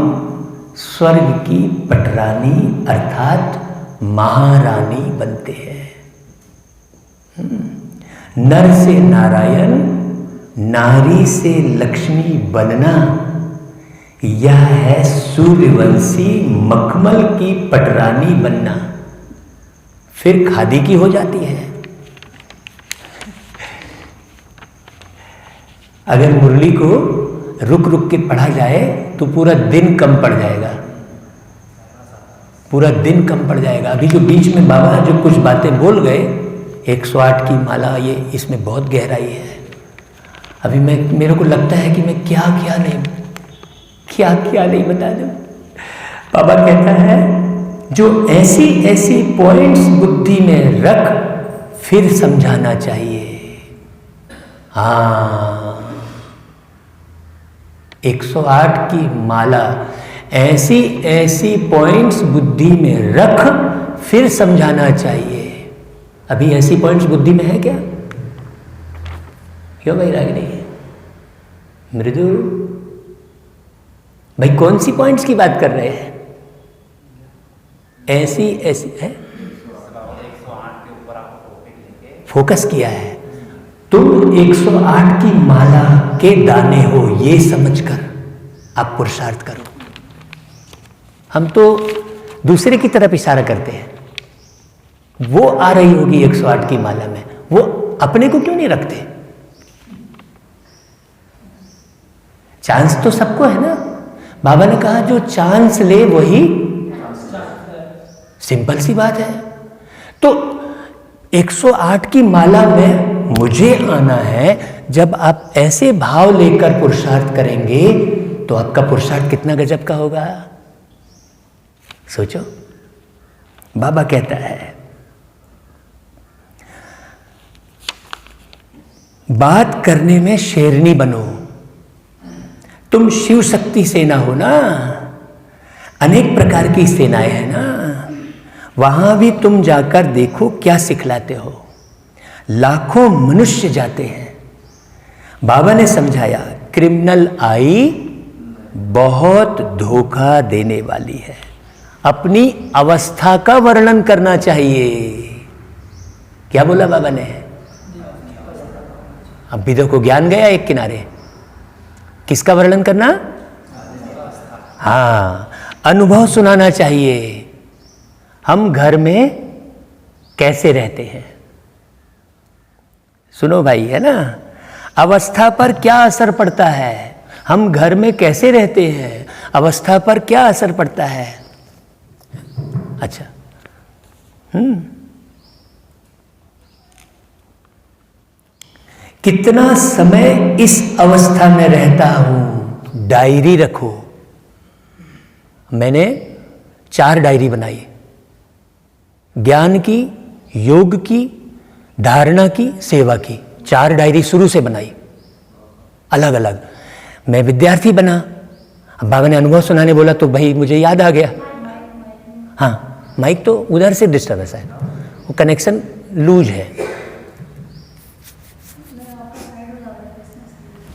स्वर्ग की पटरानी अर्थात महारानी बनते हैं। नर से नारायण, नारी से लक्ष्मी बनना, यह है सूर्यवंशी मखमल की पटरानी बनना। फिर खादी की हो जाती है। अगर मुरली को रुक रुक के पढ़ा जाए तो पूरा दिन कम पड़ जाएगा। पूरा दिन कम पड़ जाएगा। अभी जो बीच में बाबा जो कुछ बातें बोल गए, 108 की माला, ये इसमें बहुत गहराई है। अभी मेरे को लगता है कि मैं क्या क्या नहीं बता दूं। बाबा कहता है जो ऐसी ऐसी पॉइंट्स बुद्धि में रख फिर समझाना चाहिए। हाँ, 108 की माला ऐसी ऐसी पॉइंट्स बुद्धि में रख फिर समझाना चाहिए। अभी ऐसी पॉइंट्स बुद्धि में है क्या? क्यों भाई रागिनी? मृदु भाई कौन सी पॉइंट्स की बात कर रहे हैं? ऐसी ऐसी है, 108 के ऊपर आपको फोकस किया है। तुम 108 की माला के दाने हो, ये समझकर आप पुरुषार्थ करो। हम तो दूसरे की तरफ इशारा करते हैं। वो आ रही होगी 108 की माला में, वो अपने को क्यों नहीं रखते? चांस तो सबको है ना। बाबा ने कहा जो चांस ले वही, सिंपल सी बात है। तो 108 की माला में मुझे आना है। जब आप ऐसे भाव लेकर पुरुषार्थ करेंगे तो आपका पुरुषार्थ कितना गजब का होगा, सोचो। बाबा कहता है बात करने में शेरनी बनो। तुम शिव शक्ति सेना हो ना, अनेक प्रकार की सेनाएं हैं ना, वहां भी तुम जाकर देखो क्या सिखलाते हो। लाखों मनुष्य जाते हैं। बाबा ने समझाया क्रिमिनल आई बहुत धोखा देने वाली है। अपनी अवस्था का वर्णन करना चाहिए। क्या बोला बाबा ने? अब भी देखो ज्ञान गया एक किनारे। किसका वर्णन करना? हाँ, अनुभव सुनाना चाहिए। हम घर में कैसे रहते हैं, सुनो भाई, है ना। अवस्था पर क्या असर पड़ता है, हम घर में कैसे रहते हैं, अवस्था पर क्या असर पड़ता है। अच्छा, कितना समय इस अवस्था में रहता हूं, डायरी रखो। मैंने 4 डायरी बनाई, ज्ञान की, योग की, धारणा की, सेवा की। 4 डायरी शुरू से बनाई, अलग अलग। मैं विद्यार्थी बना, अब बाबा ने अनुभव सुनाने बोला तो भाई मुझे याद आ गया। हाँ, माइक तो उधर से डिस्टर्बेंस है, वो कनेक्शन लूज है।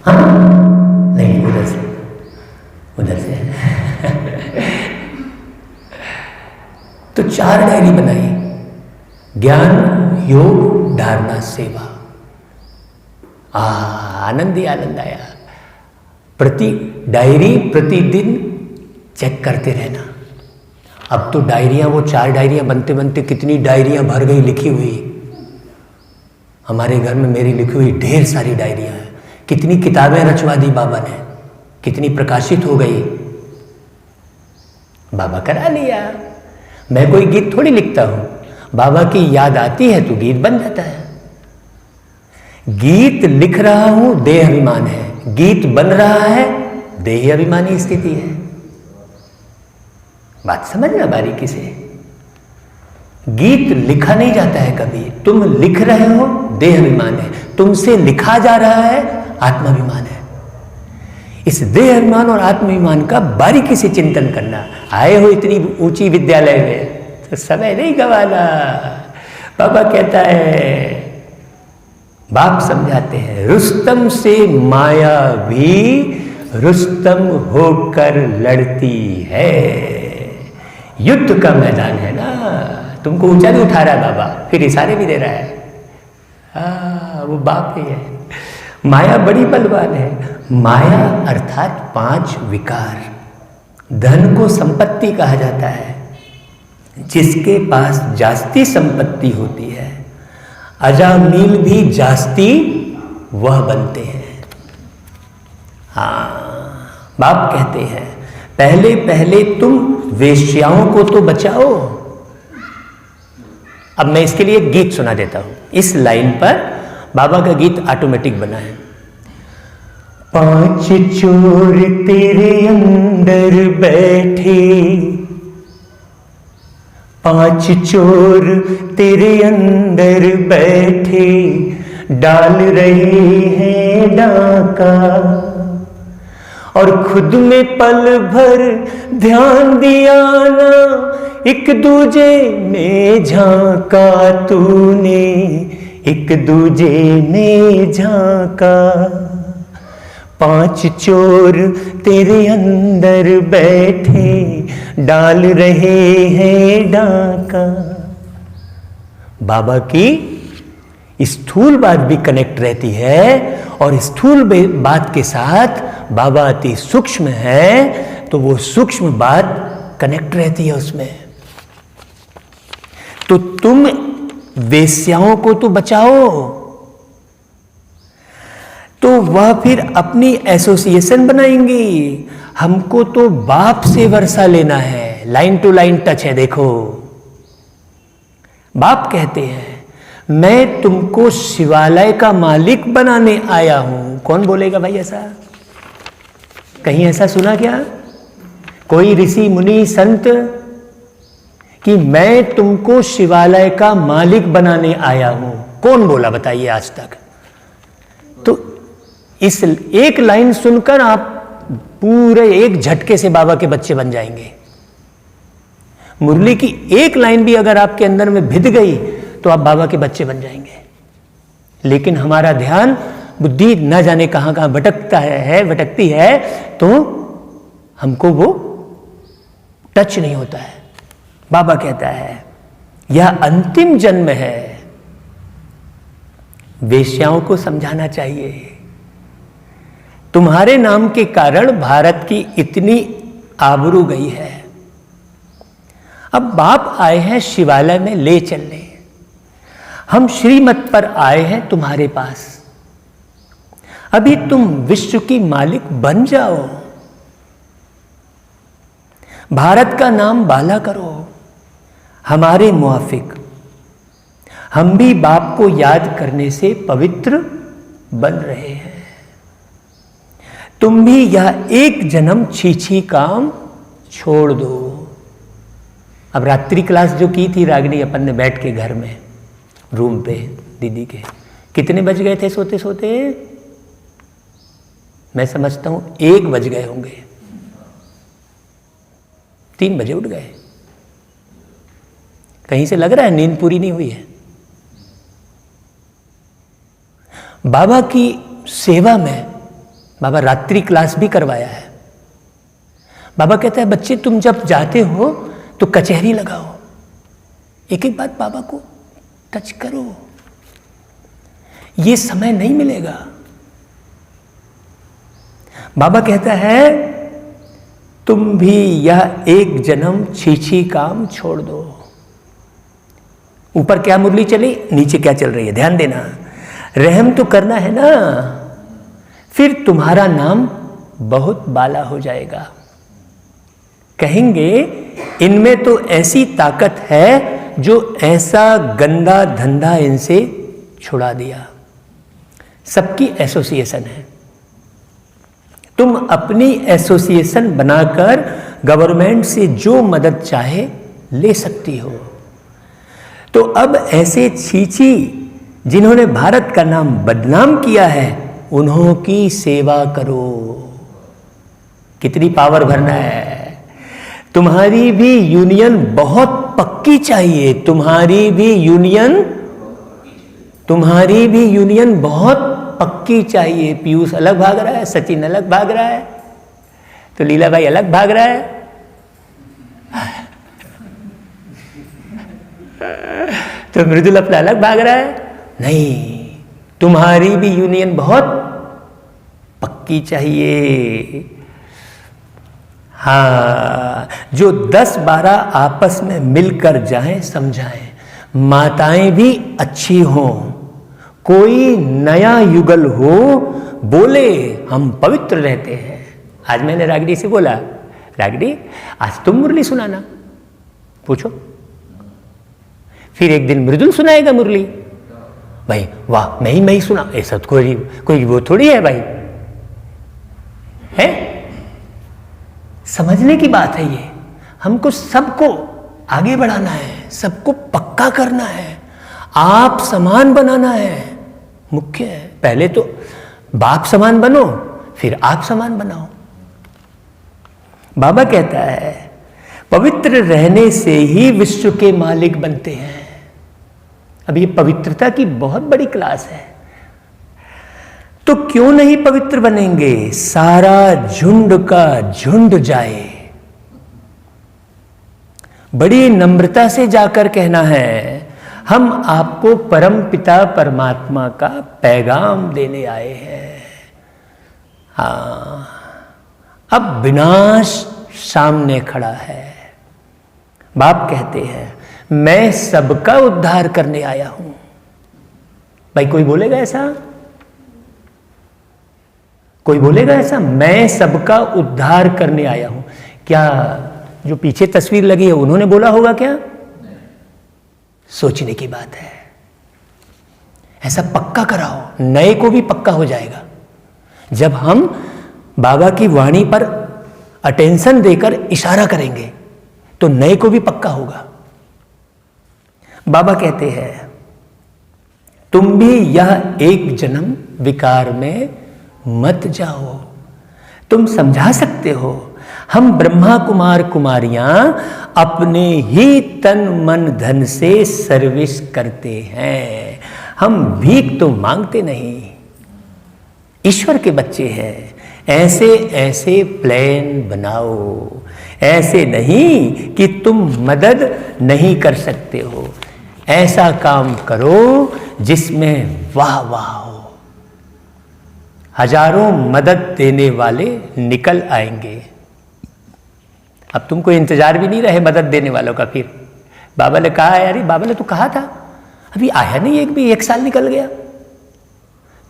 हाँ, नहीं, उधर से तो 4 डायरी बनाई, ज्ञान, योग, धारणा, सेवा। आनंद ही आनंद आया। डायरी प्रतिदिन चेक करते रहना। अब तो डायरियां, वो 4 डायरियां बनते बनते कितनी डायरियां भर गई लिखी हुई। हमारे घर में मेरी लिखी हुई ढेर सारी डायरियां हैं। कितनी किताबें रचवा दी बाबा ने, कितनी प्रकाशित हो गई। बाबा करा लिया। मैं कोई गीत थोड़ी लिखता हूं, बाबा की याद आती है तो गीत बन जाता है। गीत लिख रहा हूं, देह अभिमान है। गीत बन रहा है, देह अभिमानी स्थिति है। बात समझना बारीकी से। गीत लिखा नहीं जाता है कभी। तुम लिख रहे हो, देह अभिमान है। तुमसे लिखा जा रहा है, आत्माभिमान है। इस देह अभिमान और आत्माभिमान का बारीकी से चिंतन करना। आए हो इतनी ऊंची विद्यालय में तो समय नहीं गवाना। बाबा कहता है, बाप समझाते हैं, रुस्तम से माया भी रुस्तम होकर लड़ती है। युद्ध का मैदान है ना, तुमको ऊंचा भी उठा रहा है बाबा, फिर इशारे भी दे रहा है। वो बाप ही है। माया बड़ी बलवान है। माया अर्थात 5 विकार। धन को संपत्ति कहा जाता है। जिसके पास जास्ती संपत्ति होती है, अजामिल भी जास्ती वह बनते हैं। हाँ, बाप कहते हैं, पहले पहले तुम वेश्याओं को तो बचाओ। अब मैं इसके लिए एक गीत सुना देता हूं। इस लाइन पर बाबा का गीत ऑटोमेटिक बना है। 5 चोर तेरे अंदर बैठे, 5 चोर तेरे अंदर बैठे, डाल रहे हैं डाका, और खुद में पल भर ध्यान दिया ना, एक दूजे में झांका तूने, एक दूजे में झांका। 5 चोर तेरे अंदर बैठे, डाल रहे हैं डाका। बाबा की स्थूल बात भी कनेक्ट रहती है, और स्थूल बात के साथ बाबा अति सूक्ष्म है, तो वो सूक्ष्म बात कनेक्ट रहती है उसमें। तो तुम वेश्याओं को तो बचाओ, तो वह फिर अपनी एसोसिएशन बनाएंगी। हमको तो बाप से वर्षा लेना है, लाइन टू लाइन टच है। देखो, बाप कहते हैं मैं तुमको शिवालय का मालिक बनाने आया हूं। कौन बोलेगा भाई ऐसा? कहीं ऐसा सुना क्या? कोई ऋषि मुनि संत कि मैं तुमको शिवालय का मालिक बनाने आया हूं? कौन बोला बताइए आज तक? तो इस एक लाइन सुनकर आप पूरे एक झटके से बाबा के बच्चे बन जाएंगे। मुरली की एक लाइन भी अगर आपके अंदर में भिद गई तो आप बाबा के बच्चे बन जाएंगे। लेकिन हमारा ध्यान, बुद्धि न जाने कहां कहां भटकती है, तो हमको वो टच नहीं होता है। बाबा कहता है यह अंतिम जन्म है। वेश्याओं को समझाना चाहिए, तुम्हारे नाम के कारण भारत की इतनी आबरू गई है। अब बाप आए हैं शिवालय में ले चलने, हम श्रीमत पर आए हैं तुम्हारे पास। अभी तुम विश्व की मालिक बन जाओ, भारत का नाम बाला करो हमारे मुआफिक। हम भी बाप को याद करने से पवित्र बन रहे हैं। तुम भी यह एक जन्म छी काम छोड़ दो। अब रात्रि क्लास जो की थी रागिनी अपन ने बैठ के घर में रूम पे दीदी के, कितने बज गए थे सोते सोते? मैं समझता हूं 1 बज गए होंगे। 3 बजे उठ गए। कहीं से लग रहा है नींद पूरी नहीं हुई है। बाबा की सेवा में बाबा रात्रि क्लास भी करवाया है। बाबा कहता है बच्चे तुम जब जाते हो तो कचहरी लगाओ, एक एक बात बाबा को टच करो। ये समय नहीं मिलेगा। बाबा कहता है तुम भी यह एक जन्म छी काम छोड़ दो। ऊपर क्या मुरली चली, नीचे क्या चल रही है, ध्यान देना। रहम तो करना है ना, फिर तुम्हारा नाम बहुत बाला हो जाएगा। कहेंगे इनमें तो ऐसी ताकत है जो ऐसा गंदा धंधा इनसे छुड़ा दिया। सबकी एसोसिएशन है, तुम अपनी एसोसिएशन बनाकर गवर्नमेंट से जो मदद चाहे ले सकती हो। तो अब ऐसे छीछी जिन्होंने भारत का नाम बदनाम किया है, उन्हों की सेवा करो। कितनी पावर भरना है। तुम्हारी भी यूनियन बहुत पक्की चाहिए। तुम्हारी भी यूनियन बहुत पक्की चाहिए। पीयूष अलग भाग रहा है, सचिन अलग भाग रहा है, तो लीला भाई अलग भाग रहा है। तो मृदुल अपना अलग भाग रहा है। नहीं, तुम्हारी भी यूनियन बहुत पक्की चाहिए। हाँ, जो 10-12 आपस में मिलकर जाएं, समझाएं। माताएं भी अच्छी हों, कोई नया युगल हो, बोले हम पवित्र रहते हैं। आज मैंने रागिनी से बोला, रागिनी आज तुम मुरली सुनाना, पूछो। फिर एक दिन मृदुल सुनाएगा मुरली। भाई वाह, मैं ही सुना, ऐसा तो कोई वो थोड़ी है भाई, है? समझने की बात है ये। हमको सबको आगे बढ़ाना है, सबको पक्का करना है, आप समान बनाना है, मुख्य है। पहले तो बाप समान बनो, फिर आप समान बनाओ। बाबा कहता है पवित्र रहने से ही विश्व के मालिक बनते हैं। अब ये पवित्रता की बहुत बड़ी क्लास है। तो क्यों नहीं पवित्र बनेंगे? सारा झुंड का झुंड जाए। बड़ी नम्रता से जाकर कहना है हम आपको परम पिता परमात्मा का पैगाम देने आए हैं। हाँ, अब विनाश सामने खड़ा है। बाप कहते हैं मैं सबका उद्धार करने आया हूं। भाई कोई बोलेगा ऐसा? कोई बोलेगा ऐसा? मैं सबका उद्धार करने आया हूं। क्या जो पीछे तस्वीर लगी है उन्होंने बोला होगा क्या? सोचने की बात है। ऐसा पक्का कराओ, नए को भी पक्का हो जाएगा। जब हम बाबा की वाणी पर अटेंशन देकर इशारा करेंगे तो नए को भी पक्का होगा। बाबा कहते हैं तुम भी यह एक जन्म विकार में मत जाओ। तुम समझा सकते हो हम ब्रह्मा कुमार कुमारियां अपने ही तन मन धन से सर्विस करते हैं। हम भीख तो मांगते नहीं, ईश्वर के बच्चे हैं। ऐसे ऐसे प्लान बनाओ, ऐसे नहीं कि तुम मदद नहीं कर सकते हो। ऐसा काम करो जिसमें वाह वाह हो। हजारों मदद देने वाले निकल आएंगे। अब तुमको इंतजार भी नहीं रहे मदद देने वालों का। फिर बाबा ने कहा यार, बाबा ने तो कहा था, अभी आया नहीं, एक साल निकल गया,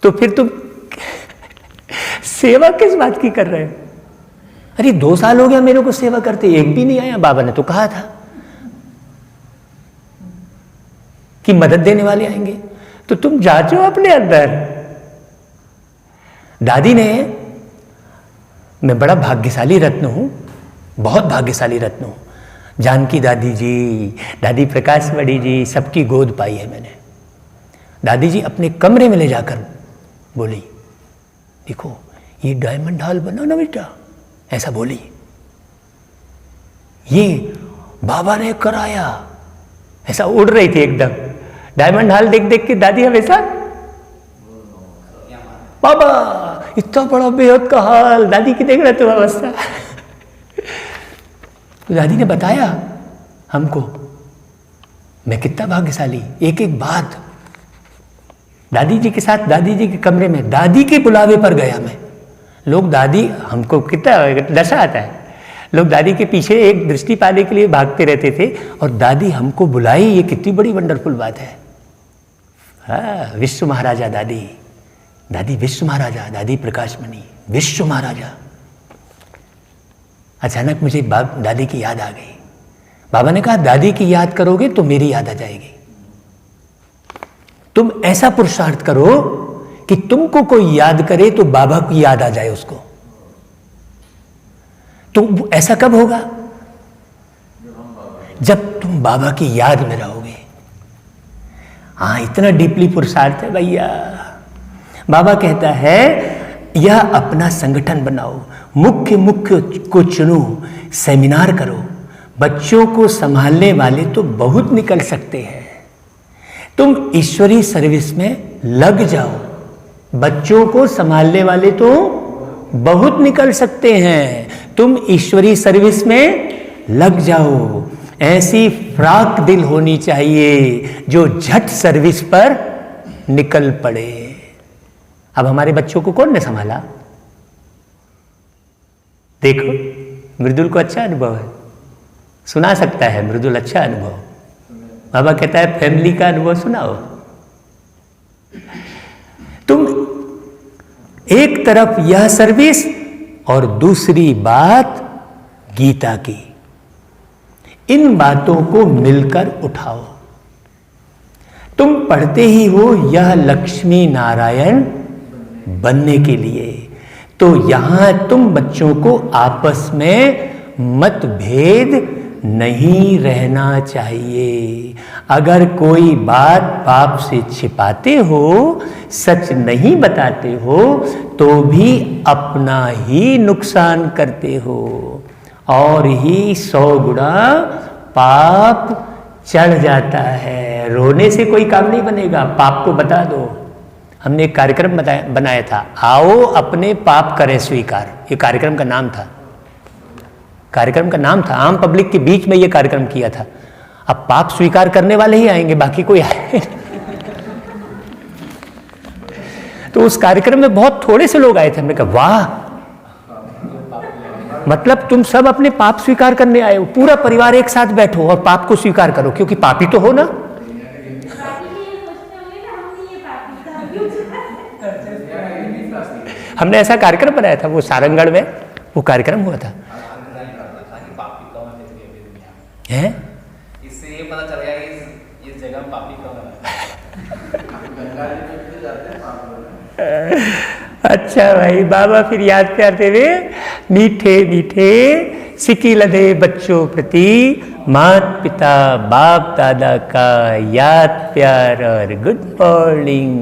तो फिर तुम सेवा किस बात की कर रहे हो? अरे 2 साल हो गया मेरे को सेवा करते, एक भी नहीं आया। बाबा ने तो कहा था कि मदद देने वाले आएंगे, तो तुम जांचो अपने अंदर। दादी ने, मैं बड़ा भाग्यशाली रत्न हूं, बहुत भाग्यशाली रत्न हूं। जानकी दादी जी, दादी प्रकाश बड़ी जी, सबकी गोद पाई है मैंने। दादी जी अपने कमरे में ले जाकर बोली देखो ये डायमंड हॉल बना ना बेटा, ऐसा बोली, ये बाबा ने कराया। ऐसा उड़ रही थी एकदम। डायमंड हॉल देख देख के दादी हमेशा, बाबा इतना बड़ा बेहद का हाल, दादी की देख रहे तो अवस्था। तो दादी ने बताया हमको, मैं कितना भाग्यशाली। एक एक बात दादी जी के साथ, दादी जी के कमरे में, दादी के बुलावे पर गया मैं। लोग दादी, हमको कितना नशा आता है, लोग दादी के पीछे एक दृष्टि पाने के लिए भागते रहते थे, और दादी हमको बुलाई, ये कितनी बड़ी वंडरफुल बात है। हाँ, विश्व महाराजा दादी, दादी विश्व महाराजा, दादी प्रकाशमणि विश्व महाराजा। अचानक मुझे दादी की याद आ गई। बाबा ने कहा दादी की याद करोगे तो मेरी याद आ जाएगी। तुम ऐसा पुरुषार्थ करो कि तुमको कोई याद करे तो बाबा की याद आ जाए उसको। तो ऐसा कब होगा? जब तुम बाबा की याद में रहोगे। हाँ, इतना डीपली पुरुषार्थ है भैया। बाबा कहता है यह अपना संगठन बनाओ, मुख्य को चुनो, सेमिनार करो। बच्चों को संभालने वाले तो बहुत निकल सकते हैं, तुम ईश्वरी सर्विस में लग जाओ। बच्चों को संभालने वाले तो बहुत निकल सकते हैं, तुम ईश्वरी सर्विस में लग जाओ। ऐसी फ्राक दिल होनी चाहिए जो झट सर्विस पर निकल पड़े। अब हमारे बच्चों को कौन ने संभाला? देखो, मृदुल को अच्छा अनुभव है, सुना सकता है मृदुल, अच्छा अनुभव। बाबा कहता है फैमिली का अनुभव सुनाओ। तुम एक तरफ यह सर्विस और दूसरी बात गीता की। इन बातों को मिलकर उठाओ। तुम पढ़ते ही हो यह लक्ष्मी नारायण बनने के लिए, तो यहां तुम बच्चों को आपस में मतभेद नहीं रहना चाहिए। अगर कोई बात बाप से छिपाते हो, सच नहीं बताते हो, तो भी अपना ही नुकसान करते हो और ही 100 गुना पाप चढ़ जाता है। रोने से कोई काम नहीं बनेगा, पाप को बता दो। हमने एक कार्यक्रम बनाया था, आओ अपने पाप करें स्वीकार। ये कार्यक्रम का नाम था, आम पब्लिक के बीच में ये कार्यक्रम किया था। अब पाप स्वीकार करने वाले ही आएंगे, बाकी कोई आए तो उस कार्यक्रम में बहुत थोड़े से लोग आए थे। हमने कहा वाह, मतलब तुम सब अपने पाप स्वीकार करने आए हो, पूरा परिवार एक साथ बैठो और पाप को स्वीकार करो, क्योंकि पापी तो हो ना। हमने ऐसा कार्यक्रम बनाया था, वो सारंगगढ़ में वो कार्यक्रम हुआ था। हैं? इससे ये पता चल गया कि इस जगह पापी कौन है। अच्छा भाई, बाबा फिर याद करते हुए, मीठे मीठे सिकी लदे बच्चों प्रति मात पिता बाप दादा का याद प्यार और गुड मॉर्निंग।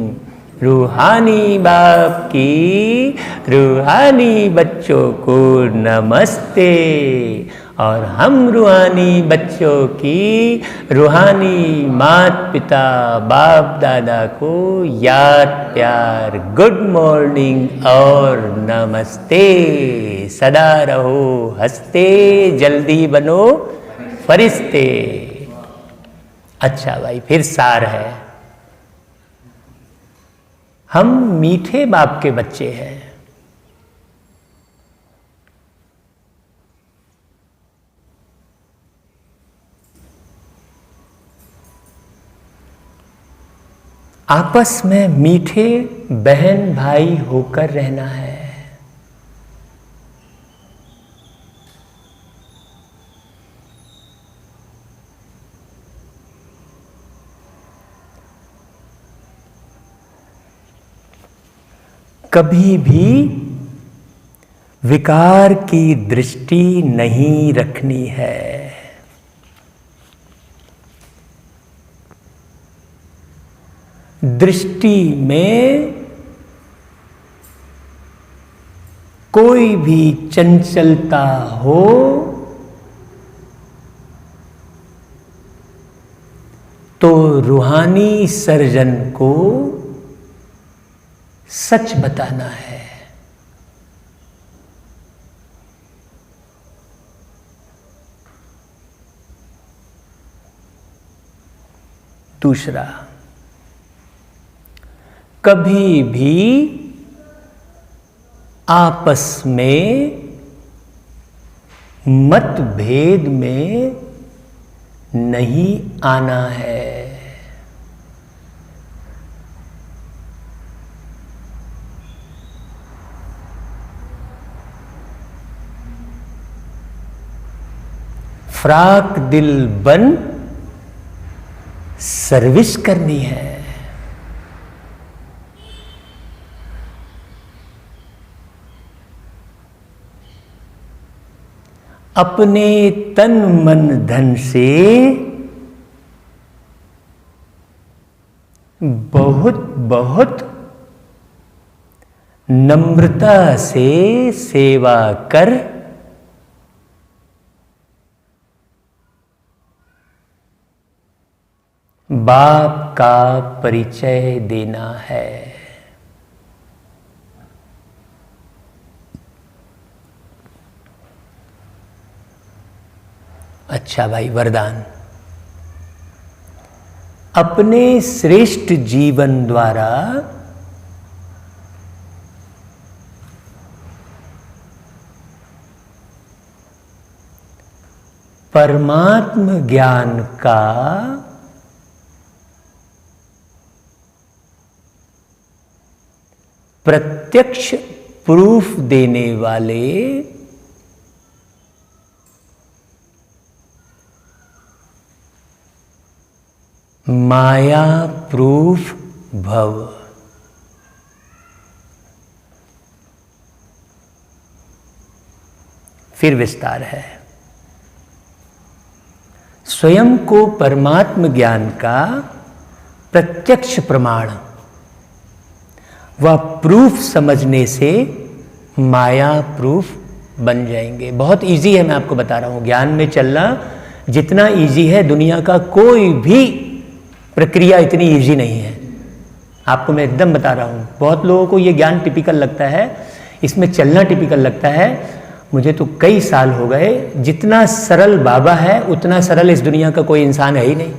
रूहानी बाप की रूहानी बच्चों को नमस्ते, और हम रूहानी बच्चों की रूहानी मात पिता बाप दादा को याद प्यार गुड मॉर्निंग और नमस्ते। सदा रहो हंसते, जल्दी बनो फरिश्ते। अच्छा भाई, फिर सार है, हम मीठे बाप के बच्चे हैं। आपस में मीठे बहन भाई होकर रहना है। कभी भी विकार की दृष्टि नहीं रखनी है। दृष्टि में कोई भी चंचलता हो तो रूहानी सर्जन को सच बताना है। दूसरा, कभी भी आपस में मतभेद में नहीं आना है। फ्राक दिल बन सर्विस करनी है। अपने तन मन धन से बहुत बहुत नम्रता से सेवा कर बाप का परिचय देना है। अच्छा भाई, वरदान, अपने श्रेष्ठ जीवन द्वारा परमात्म ज्ञान का प्रत्यक्ष प्रूफ देने वाले माया प्रूफ भव। फिर विस्तार है। स्वयं को परमात्म ज्ञान का प्रत्यक्ष प्रमाण व प्रूफ समझने से माया प्रूफ बन जाएंगे। बहुत इजी है, मैं आपको बता रहा हूं। ज्ञान में चलना जितना इजी है, दुनिया का कोई भी प्रक्रिया इतनी इजी नहीं है। आपको मैं एकदम बता रहा हूं। बहुत लोगों को ये ज्ञान टिपिकल लगता है, इसमें चलना टिपिकल लगता है। मुझे तो कई साल हो गए। जितना सरल बाबा है उतना सरल इस दुनिया का कोई इंसान है ही नहीं।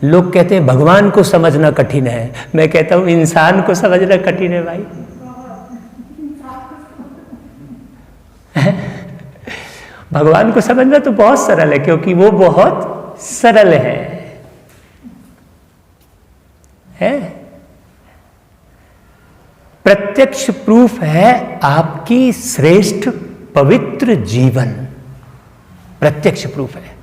लोग कहते हैं भगवान को समझना कठिन है, मैं कहता हूं इंसान को समझना कठिन है भाई। भगवान को समझना तो बहुत सरल है, क्योंकि वो बहुत सरल है। प्रत्यक्ष प्रूफ है आपकी श्रेष्ठ पवित्र जीवन। प्रत्यक्ष प्रूफ है।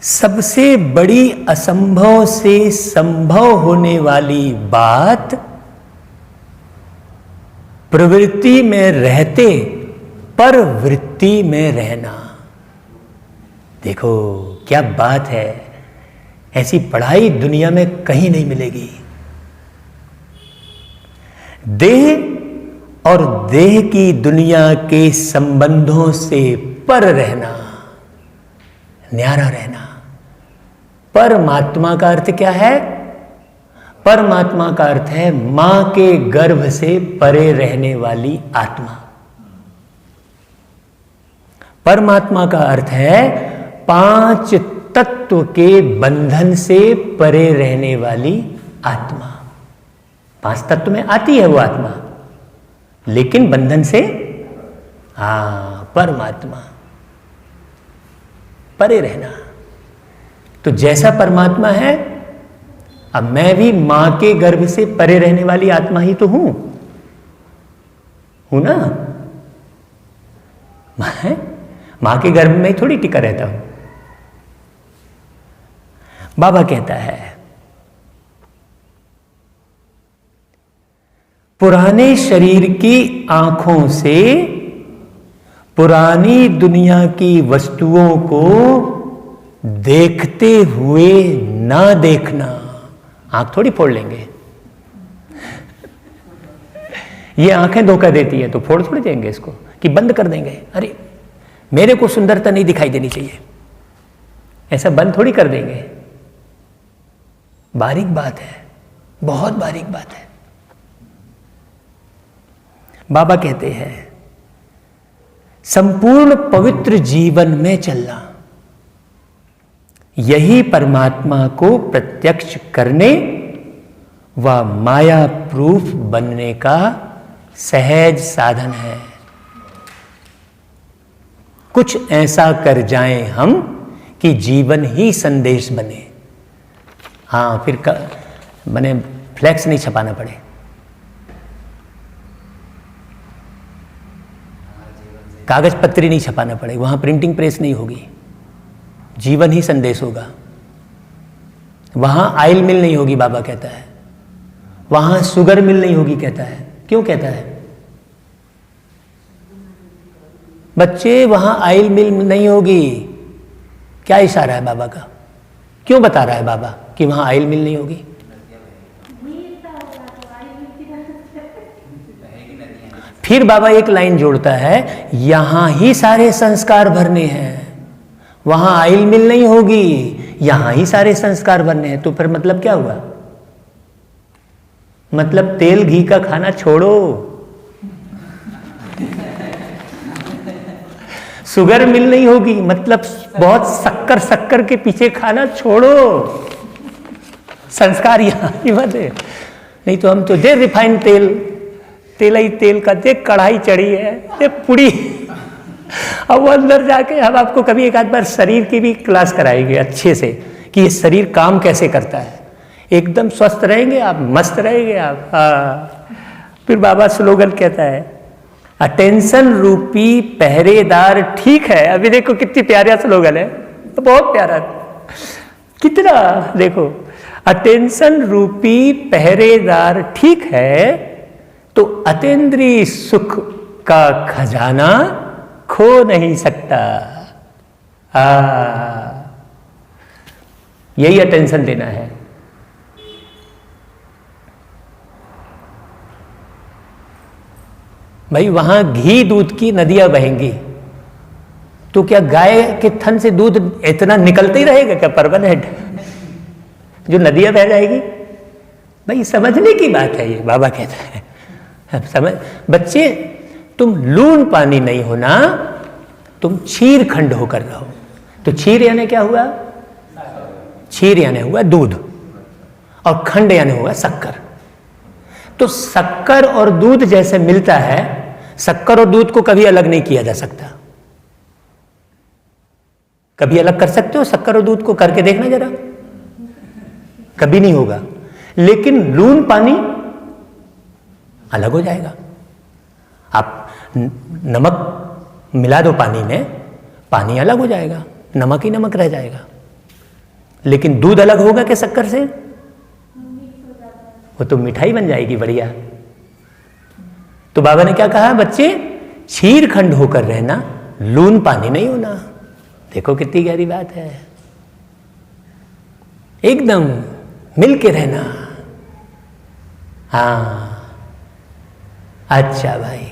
सबसे बड़ी असंभव से संभव होने वाली बात प्रवृत्ति में रहते पर वृत्ति में रहना। देखो क्या बात है। ऐसी पढ़ाई दुनिया में कहीं नहीं मिलेगी। देह और देह की दुनिया के संबंधों से पर रहना, न्यारा रहना। परमात्मा का अर्थ क्या है? परमात्मा का अर्थ है मां के गर्भ से परे रहने वाली आत्मा। परमात्मा का अर्थ है 5 तत्व के बंधन से परे रहने वाली आत्मा। 5 तत्व में आती है वो आत्मा, लेकिन बंधन से परमात्मा परे रहना। तो जैसा परमात्मा है, अब मैं भी मां के गर्भ से परे रहने वाली आत्मा ही तो हूं ना। मां के गर्भ में थोड़ी टिका रहता हूं। बाबा कहता है पुराने शरीर की आंखों से पुरानी दुनिया की वस्तुओं को देखते हुए ना देखना। आंख थोड़ी फोड़ लेंगे। ये आंखें धोखा देती है, तो फोड़ थोड़ी देंगे इसको कि बंद कर देंगे। अरे मेरे को सुंदरता नहीं दिखाई देनी चाहिए, ऐसा बंद थोड़ी कर देंगे। बारीक बात है, बहुत बारीक बात है। बाबा कहते हैं संपूर्ण पवित्र जीवन में चलना, यही परमात्मा को प्रत्यक्ष करने व माया प्रूफ बनने का सहज साधन है। कुछ ऐसा कर जाएं हम कि जीवन ही संदेश बने। फिर बने फ्लैक्स नहीं छपाना पड़े। कागज पत्री नहीं छपाना पड़े, वहां प्रिंटिंग प्रेस नहीं होगी, जीवन ही संदेश होगा। वहां ऑयल मिल नहीं होगी, बाबा कहता है। वहां शुगर मिल नहीं होगी, कहता है। क्यों कहता है? बच्चे वहां ऑयल मिल नहीं होगी। क्या इशारा है बाबा का? क्यों बता रहा है बाबा कि वहां ऑयल मिल नहीं होगी? फिर बाबा एक लाइन जोड़ता है, यहां ही सारे संस्कार भरने हैं। वहां ऑयल मिल नहीं होगी, यहां ही सारे संस्कार भरने हैं। तो फिर मतलब क्या हुआ? मतलब तेल घी का खाना छोड़ो, शुगर मिल नहीं होगी, मतलब बहुत शक्कर के पीछे खाना छोड़ो। संस्कार यहां ही बने। नहीं तो हम तो दे रिफाइंड तेल का दे कढ़ाई चढ़ी है, दे पुड़ी। अब वो अंदर जाके हम आपको कभी एक आध बार शरीर की भी क्लास कराएंगे अच्छे से कि ये शरीर काम कैसे करता है। एकदम स्वस्थ रहेंगे आप, मस्त रहेंगे आप। फिर बाबा स्लोगन कहता है, अटेंशन रूपी पहरेदार ठीक है। अभी देखो कितनी प्यारा स्लोगन है। बहुत प्यारा, कितना देखो, अटेंशन रूपी पहरेदार ठीक है तो अतीन्द्रिय सुख का खजाना खो नहीं सकता। यही अटेंशन देना है। भाई वहां घी दूध की नदियां बहेंगी तो क्या गाय के थन से दूध इतना निकलते ही रहेगा क्या परमानेंट, जो नदियां बह जाएगी? भाई समझने की बात है ये, बाबा कहते हैं। समझ बच्चे, तुम लून पानी नहीं होना, तुम क्षीर खंड होकर रहो। तो क्षीर यानी क्या हुआ? क्षीर यानी हुआ दूध, और खंड यानी हुआ शक्कर। तो शक्कर और दूध जैसे मिलता है, शक्कर और दूध को कभी अलग नहीं किया जा सकता। कभी अलग कर सकते हो शक्कर और दूध को? करके देखना जरा, कभी नहीं होगा। लेकिन लून पानी अलग हो जाएगा। आप नमक मिला दो पानी में, पानी अलग हो जाएगा, नमक ही नमक रह जाएगा। लेकिन दूध अलग होगा क्या शक्कर से? वो तो मिठाई बन जाएगी बढ़िया। तो बाबा ने क्या कहा, बच्चे क्षीर खंड होकर रहना, लून पानी नहीं होना। देखो कितनी गहरी बात है। एकदम मिल के रहना। हाँ अच्छा भाई,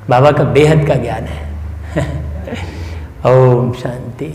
बाबा का बेहद का ज्ञान है। ओम शांति।